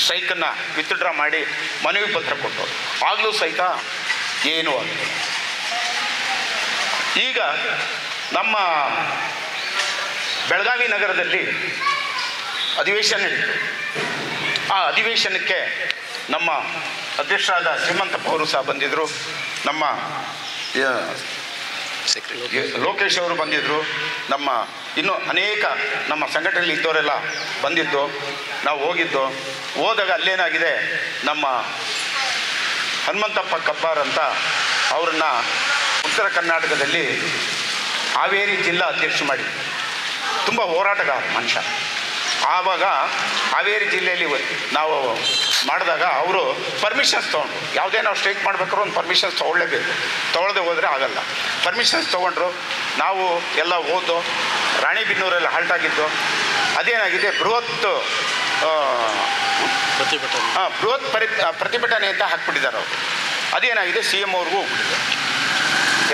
ಸ್ಟ್ರೈಕನ್ನು ವಿತ್ಡ್ರಾ ಮಾಡಿ ಮನವಿ ಪತ್ರ ಕೊಟ್ಟು ಆಗಲೂ ಸಹಿತ ಏನೂ ಆಗಿಲ್ಲ. ಈಗ ನಮ್ಮ ಬೆಳಗಾವಿ ನಗರದಲ್ಲಿ ಅಧಿವೇಶನ ನಡೀತು. ಆ ಅಧಿವೇಶನಕ್ಕೆ ನಮ್ಮ ಅಧ್ಯಕ್ಷರಾದ ಶ್ರೀಮಂತಪ್ಪ ಅವರು ಸಹ ಬಂದಿದ್ದರು, ನಮ್ಮ ಲೋಕೇಶ್ ಅವರು ಬಂದಿದ್ದರು, ನಮ್ಮ ಇನ್ನೂ ಅನೇಕ ನಮ್ಮ ಸಂಘಟನೆಯಲ್ಲಿ ಇದ್ದವರೆಲ್ಲ ಬಂದಿದ್ದು. ನಾವು ಹೋದಾಗ ಅಲ್ಲೇನಾಗಿದೆ, ನಮ್ಮ ಹನುಮಂತಪ್ಪ ಕಬ್ಬಾರ್ ಅಂತ ಅವರನ್ನು ಉತ್ತರ ಕರ್ನಾಟಕದಲ್ಲಿ ಹಾವೇರಿ ಜಿಲ್ಲಾ ಅಧ್ಯಕ್ಷ ಮಾಡಿ, ತುಂಬ ಹೋರಾಟಗಾರ ಮನುಷ್ಯ. ಆವಾಗ ಹಾವೇರಿ ಜಿಲ್ಲೆಯಲ್ಲಿ ನಾವು ಮಾಡಿದಾಗ ಅವರು ಪರ್ಮಿಷನ್ಸ್ ತೊಗೊಂಡ್ರು. ಯಾವುದೇ ನಾವು ಸ್ಟ್ರೈಕ್ ಮಾಡಬೇಕಾದ್ರೂ ಒಂದು ಪರ್ಮಿಷನ್ಸ್ ತೊಗೊಳ್ಳೇಬೇಕು, ತೊಗೊಳ್ಳದೆ ಹೋದರೆ ಆಗಲ್ಲ. ಪರ್ಮಿಷನ್ಸ್ ತೊಗೊಂಡ್ರು. ನಾವು ಎಲ್ಲ ಹೋದ್ದು, ರಾಣಿಬೆನ್ನೂರೆಲ್ಲ ಹಾಲ್ಟಾಗಿದ್ದು. ಅದೇನಾಗಿದೆ, ಬೃಹತ್ ಪ್ರತಿಭಟನೆ ಅಂತ ಹಾಕ್ಬಿಟ್ಟಿದ್ದಾರೆ ಅವರು. ಅದೇನಾಗಿದೆ, CM ಅವ್ರಿಗೂ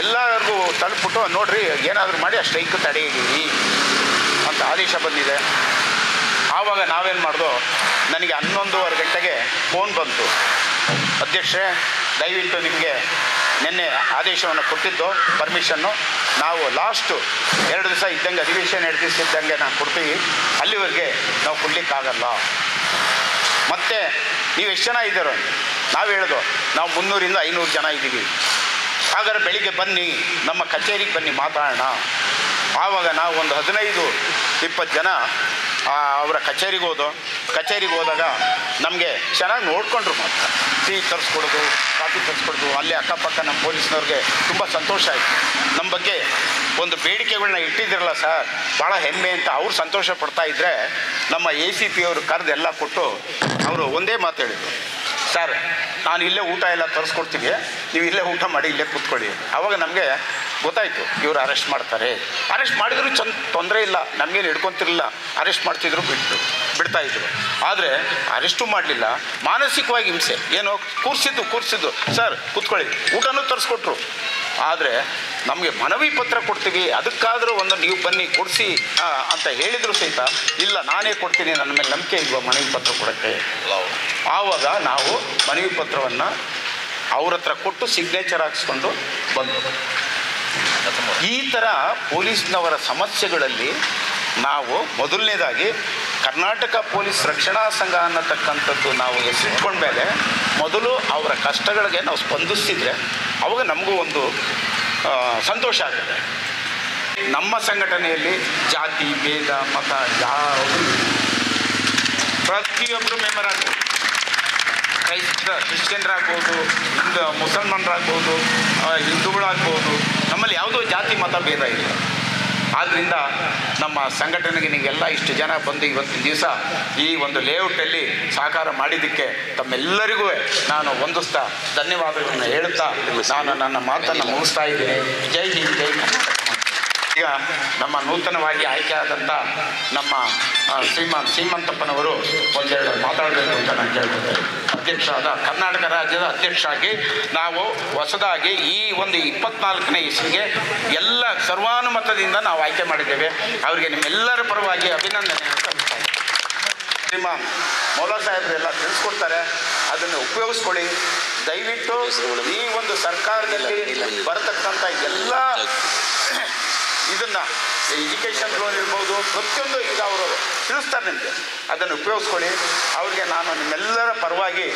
ಎಲ್ಲರಿಗೂ ತಲುಪಿಬಿಟ್ಟು, ನೋಡ್ರಿ ಏನಾದರೂ ಮಾಡಿ ಆ ಸ್ಟ್ರೈಕ್ ತಡೆಯಿರಿ ಅಂತ ಅಂತ ಆದೇಶ ಬಂದಿದೆ. ಆವಾಗ ನಾವೇನು ಮಾಡ್ದೋ, ನನಗೆ 11:15 ಗಂಟೆಗೆ ಫೋನ್ ಬಂತು, ಅಧ್ಯಕ್ಷರೇ ದಯವಿಟ್ಟು ನಿಮಗೆ ನಿನ್ನೆ ಆದೇಶವನ್ನು ಕೊಟ್ಟಿದ್ದು ಪರ್ಮಿಷನ್ನು, ನಾವು ಲಾಸ್ಟು 2 ದಿವಸ ಇದ್ದಂಗೆ ಅಧಿವೇಶನ 2 ದಿವಸ ಇದ್ದಂಗೆ ನಾನು ಕೊಡ್ತೀವಿ, ಅಲ್ಲಿವರೆಗೆ ನಾವು ಕೊಡಲಿಕ್ಕಾಗಲ್ಲ. ಮತ್ತು ನೀವು ಎಷ್ಟು ಜನ ಇದ್ದೀರೋ? ನಾವು ಹೇಳೋದು ನಾವು 300ರಿಂದ 500 ಜನ ಇದ್ದೀವಿ. ಹಾಗಾದ್ರೆ ಬೆಳಿಗ್ಗೆ ಬನ್ನಿ, ನಮ್ಮ ಕಚೇರಿಗೆ ಬನ್ನಿ, ಮಾತಾಡೋಣ. ಆವಾಗ ನಾವು ಒಂದು 15-20 ಜನ ಅವರ ಕಚೇರಿಗೆ ಹೋದಾಗ ನಮಗೆ ಚೆನ್ನಾಗಿ ನೋಡಿಕೊಂಡ್ರು. ಮಾತ್ರ ಟೀ ತರಿಸ್ಕೊಡೋದು, ಕಾಫಿ ತರಿಸ್ಕೊಡೋದು. ಅಲ್ಲೇ ಅಕ್ಕಪಕ್ಕ ನಮ್ಮ ಪೊಲೀಸ್ನವ್ರಿಗೆ ತುಂಬ ಸಂತೋಷ ಆಯಿತು. ನಮ್ಮ ಬಗ್ಗೆ ಒಂದು ಬೇಡಿಕೆಗಳನ್ನ ಇಟ್ಟಿದ್ದಿರಲ್ಲ ಸರ್, ಭಾಳ ಹೆಮ್ಮೆ ಅಂತ ಅವ್ರು ಸಂತೋಷ ಪಡ್ತಾ ಇದ್ದರೆ, ನಮ್ಮ ACP ಅವರು ಕರೆದು ಎಲ್ಲ ಕೊಟ್ಟು ಅವರು ಒಂದೇ ಮಾತು ಹೇಳಿದರು, ಸರ್ ನಾನು ಇಲ್ಲೇ ಊಟ ಎಲ್ಲ ತರಿಸ್ಕೊಡ್ತೀನಿ, ನೀವು ಇಲ್ಲೇ ಊಟ ಮಾಡಿ ಇಲ್ಲೇ ಕೂತ್ಕೊಳ್ಳಿ. ಆವಾಗ ನಮಗೆ ಗೊತ್ತಾಯಿತು ಇವರು ಅರೆಸ್ಟ್ ಮಾಡ್ತಾರೆ. ಅರೆಸ್ಟ್ ಮಾಡಿದ್ರು ತೊಂದರೆ ಇಲ್ಲ, ನಮಗೇನು ಹಿಡ್ಕೊತಿರಲಿಲ್ಲ, ಅರೆಸ್ಟ್ ಮಾಡ್ತಿದ್ರು ಬಿಡ್ತಾಯಿದ್ರು. ಆದರೆ ಅರೆಸ್ಟು ಮಾಡಲಿಲ್ಲ, ಮಾನಸಿಕವಾಗಿ ಹಿಂಸೆ, ಏನೋ ಕೂರಿಸಿದ್ದು ಸರ್ ಕೂತ್ಕೊಳ್ಳಿ, ಊಟನೂ ತರಿಸ್ಕೊಟ್ರು. ಆದರೆ ನಮಗೆ ಮನವಿ ಪತ್ರ ಕೊಡ್ತೀವಿ, ಅದಕ್ಕಾದರೂ ಒಂದು ನೀವು ಬನ್ನಿ ಕೊಡಿಸಿ ಅಂತ ಹೇಳಿದ್ರು ಸಹಿತ, ಇಲ್ಲ ನಾನೇ ಕೊಡ್ತೀನಿ, ನನ್ನ ಮೇಲೆ ನಂಬಿಕೆ ಇಲ್ವ ಮನವಿ ಪತ್ರ ಕೊಡೋಕ್ಕೆ. ಆವಾಗ ನಾವು ಮನವಿ ಪತ್ರವನ್ನು ಅವ್ರ ಹತ್ರ ಕೊಟ್ಟು ಸಿಗ್ನೇಚರ್ ಹಾಕ್ಸ್ಕೊಂಡು ಬಂದು, ಈ ಥರ ಪೊಲೀಸ್ನವರ ಸಮಸ್ಯೆಗಳಲ್ಲಿ ನಾವು ಮೊದಲನೇದಾಗಿ ಕರ್ನಾಟಕ ಪೊಲೀಸ್ ರಕ್ಷಣಾ ಸಂಘ ಅನ್ನತಕ್ಕಂಥದ್ದು ನಾವು ಹೆಸರಿಟ್ಕೊಂಡ ಮೇಲೆ ಮೊದಲು ಅವರ ಕಷ್ಟಗಳಿಗೆ ನಾವು ಸ್ಪಂದಿಸಿದರೆ ಅವಾಗ ನಮಗೂ ಒಂದು ಸಂತೋಷ ಆಗುತ್ತೆ. ನಮ್ಮ ಸಂಘಟನೆಯಲ್ಲಿ ಜಾತಿ ಭೇದ ಮತ ಯಾವುದು, ಪ್ರತಿಯೊಬ್ಬರು ಮೆಂಬರ್ ಆಗ್ಬೋದು, ಕ್ರಿಶ್ಚಿಯನ್ರಾಗ್ಬೋದು, ಮುಸಲ್ಮಾನರಾಗ್ಬೋದು, ಹಿಂದೂಗಳಾಗ್ಬೋದು, ನಮ್ಮಲ್ಲಿ ಯಾವುದೋ ಜಾತಿ ಮತ ಭೇದ ಇಲ್ಲ. ಆದ್ದರಿಂದ ನಮ್ಮ ಸಂಘಟನೆಗೆ ನೀವೆಲ್ಲ ಇಷ್ಟು ಜನ ಬಂದು ಇವತ್ತಿನ ದಿವಸ ಈ ಒಂದು ಲೇಔಟಲ್ಲಿ ಸಹಕಾರ ಮಾಡಿದ್ದಕ್ಕೆ ತಮ್ಮೆಲ್ಲರಿಗೂ ನಾನು ವಂದಿಸ್ತಾ ಧನ್ಯವಾದಗಳನ್ನು ಹೇಳುತ್ತಾ ನಾನು ನನ್ನ ಮಾತನ್ನು ಮುಗಿಸ್ತಾ ಇದ್ದೀನಿ. ಜೈ ಹಿಂದ್, ಜೈ ಕರ್ನಾಟಕ. ಈಗ ನಮ್ಮ ನೂತನವಾಗಿ ಆಯ್ಕೆಯಾದಂಥ ನಮ್ಮ ಸೀಮಂತಪ್ಪನವರು ಒಂದೆರಡು ಮಾತಾಡಬೇಕು ಅಂತ ನಾನು ಕೇಳ್ಕೊಳ್ತೇನೆ. ಅಧ್ಯಕ್ಷರಾದ ಕರ್ನಾಟಕ ರಾಜ್ಯದ ಅಧ್ಯಕ್ಷರಾಗಿ ನಾವು ಹೊಸದಾಗಿ ಈ ಒಂದು 24ನೇ ಇಸ್ವಿಗೆ ಎಲ್ಲ ಸರ್ವಾನುಮತದಿಂದ ನಾವು ಆಯ್ಕೆ ಮಾಡಿದ್ದೇವೆ. ಅವರಿಗೆ ನಿಮ್ಮೆಲ್ಲರ ಪರವಾಗಿ ಅಭಿನಂದನೆ ಸಲ್ಲಿಸ್ತಾ ಇದ್ದೀನಿ. ಶ್ರೀಮಾನ್ ಮೌಲಾ ಸಾಹೇಬರೆಲ್ಲ ತಿಳಿಸ್ಕೊಡ್ತಾರೆ, ಅದನ್ನು ಉಪಯೋಗಿಸ್ಕೊಳ್ಳಿ. ದಯವಿಟ್ಟು ಈ ಒಂದು ಸರ್ಕಾರದಲ್ಲಿ ಬರತಕ್ಕಂಥ ಎಲ್ಲ ಇದನ್ನು ಎಜುಕೇಷನ್ ಲೋನ್ ಇರ್ಬೋದು, ಪ್ರತಿಯೊಂದು ಈಗ ಅವರು ತಿಳಿಸ್ತಾರೆ ನಿಮಗೆ, ಅದನ್ನು ಉಪಯೋಗಿಸ್ಕೊಳ್ಳಿ. ಅವ್ರಿಗೆ ನಾನು ನಿಮ್ಮೆಲ್ಲರ ಪರವಾಗಿ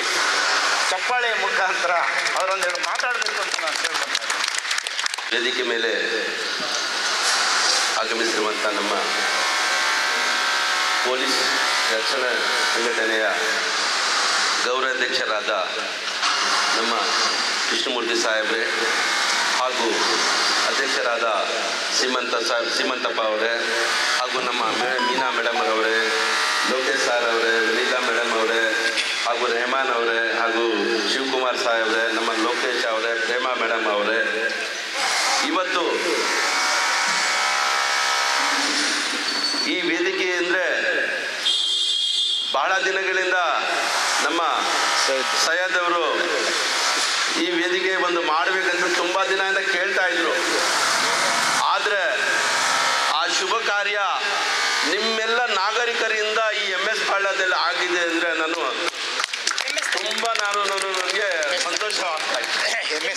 ಚಪ್ಪಾಳೆಯ ಮುಖಾಂತರ ಅವರೊಂದೆರಡು ಮಾತಾಡಬೇಕು ಅಂತ ನಾನು ಕೇಳ್ಕೊಳ್ತಾ ಇದ್ದೀನಿ. ವೇದಿಕೆ ಮೇಲೆ ಆಗಮಿಸಿರುವಂಥ ನಮ್ಮ ಪೊಲೀಸ್ ರಕ್ಷಣಾ ಸಂಘಟನೆಯ ಗೌರವಾಧ್ಯಕ್ಷರಾದ ನಮ್ಮ ಕೃಷ್ಣಮೂರ್ತಿ ಸಾಹೇಬ್ರೆ ಹಾಗೂ ಅಧ್ಯಕ್ಷರಾದ ಸೀಮಂತಪ್ಪ ಅವರೇ ಹಾಗೂ ನಮ್ಮ ಮೀನಾ ಮೇಡಮ್ ಅವರೇ, ಲೋಕೇಶ್ ಸರ್ ಅವರೇ, ವಿನೀತಾ ಮೇಡಮ್ ಅವರೇ ಹಾಗೂ ರೆಹಮಾನ್ ಅವರೇ ಹಾಗೂ ಶಿವಕುಮಾರ್ ಸಾಹೇಬ್ರೆ, ನಮ್ಮ ಲೋಕೇಶ್ ಅವರೇ, ಪ್ರೇಮಾ ಮೇಡಮ್ ಅವರೇ, ಇವತ್ತು ಈ ವೇದಿಕೆ ಅಂದರೆ ಬಹಳ ದಿನಗಳಿಂದ ನಮ್ಮ ಸೈಯದ್ ಅವರು ಈ ವೇದಿಕೆ ಒಂದು ಮಾಡಬೇಕಂತ ತುಂಬ ದಿನದಿಂದ ಕೇಳ್ತಾ ಇದ್ರು. ಆದರೆ ಆ ಶುಭ ಕಾರ್ಯ ನಿಮ್ಮೆಲ್ಲ ನಾಗರಿಕರಿಂದ ಈ MS ಪಾಳ್ಯದಲ್ಲಿ ಆಗಿದೆ ಅಂದರೆ ತುಂಬ ನನಗೆ ಸಂತೋಷವಾಗ್ತಾ ಇದೆ.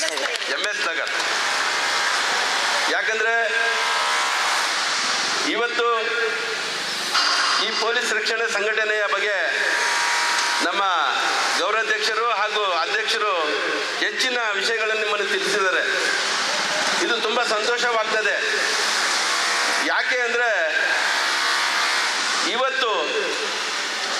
MS ನಗರ್ ಯಾಕಂದರೆ ಇವತ್ತು ಈ ಪೊಲೀಸ್ ರಕ್ಷಣೆ ಸಂಘಟನೆಯ ಬಗ್ಗೆ ನಮ್ಮ ಗೌರವಾಧ್ಯಕ್ಷರು ಹಾಗೂ ಅಧ್ಯಕ್ಷರು ಹೆಚ್ಚಿನ ವಿಷಯಗಳನ್ನು ನಿಮ್ಮನ್ನು ತಿಳಿಸಿದ್ದಾರೆ. ಇದು ತುಂಬ ಸಂತೋಷವಾಗ್ತದೆ. ಯಾಕೆ ಅಂದರೆ ಇವತ್ತು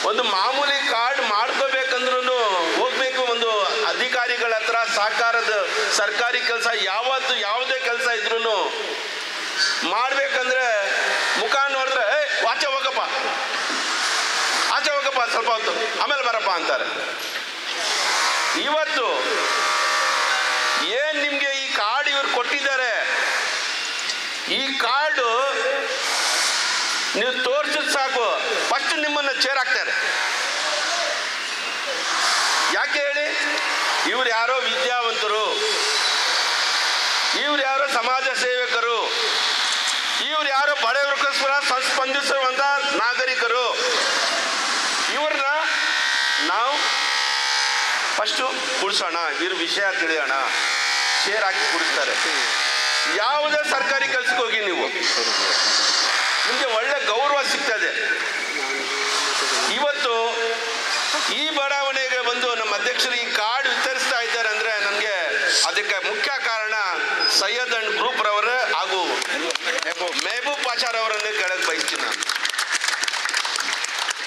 ಒಂದು ಮಾಮೂಲಿ ಕಾರ್ಡ್ ಮಾಡ್ಕೋಬೇಕಂದ್ರೂ ಹೋಗ್ಬೇಕು, ಒಂದು ಅಧಿಕಾರಿಗಳ ಹತ್ರ ಸಹಕಾರದ ಸರ್ಕಾರಿ ಕೆಲಸ ಯಾವುದೇ ಕೆಲಸ ಇದ್ರೂ ಮಾಡ್ಬೇಕಂದ್ರೆ ಮುಖ ನೋಡಿದ್ರೆ ಆಚೆ ಹೋಗಪ್ಪ ಸ್ವಲ್ಪ ಹೊತ್ತು ಆಮೇಲೆ ಬರಪ್ಪ ಅಂತಾರೆ. ಇವತ್ತು ಏನ್ ನಿಮ್ಗೆ ಈ ಕಾರ್ಡ್ ಇವ್ರು ಕೊಟ್ಟಿದ್ದಾರೆ, ಈ ಕಾರ್ಡು ನೀವು ತೋರಿಸಿದ್ ಸಾಕು ಫಸ್ಟ್ ನಿಮ್ಮನ್ನ ಚೇರಾಕ್ತಾರೆ. ಯಾಕೆ ಹೇಳಿ? ಇವ್ರು ಯಾರೋ ವಿದ್ಯಾವಂತರು, ಇವ್ರು ಯಾರೋ ಸಮಾಜ ಸೇವಕರು, ಇವ್ರು ಯಾರೋ ಬಡವರಿಗೋಸ್ಕರ ಸ್ಪಂದಿಸುವಂಥ ನಾಗರಿಕರು. ಇವ್ರನ್ನ ನಾವು ಫಸ್ಟು ಕೂಡಿಸೋಣ, ಇವ್ರ ವಿಷಯ ತಿಳಿಯೋಣ. ಶೇರ್ ಹಾಕಿ ಕೂಡಿಸ್ತಾರೆ. ಯಾವುದೇ ಸರ್ಕಾರಿ ಕೆಲಸಕ್ಕೆ ಹೋಗಿ ನೀವು, ನಿಮಗೆ ಒಳ್ಳೆ ಗೌರವ ಸಿಗ್ತದೆ. ಇವತ್ತು ಈ ಬಡಾವಣೆಗೆ ಬಂದು ನಮ್ಮ ಅಧ್ಯಕ್ಷರು ಈ ಕಾರ್ಡ್ ವಿತರಿಸ್ತಾ ಇದ್ದಾರೆ ಅಂದರೆ ನನಗೆ ಅದಕ್ಕೆ ಮುಖ್ಯ ಕಾರಣ ಸೈಯದ್ ಅಂಡ್ ಗ್ರೂಪ್ ರವರು ಹಾಗೂ ಮೆಹಬೂಬ್ ಪಾಚಾರವರನ್ನೇ ಕೇಳಕ್ಕೆ ಬಯಸ್ತೀನಿ ನಾನು.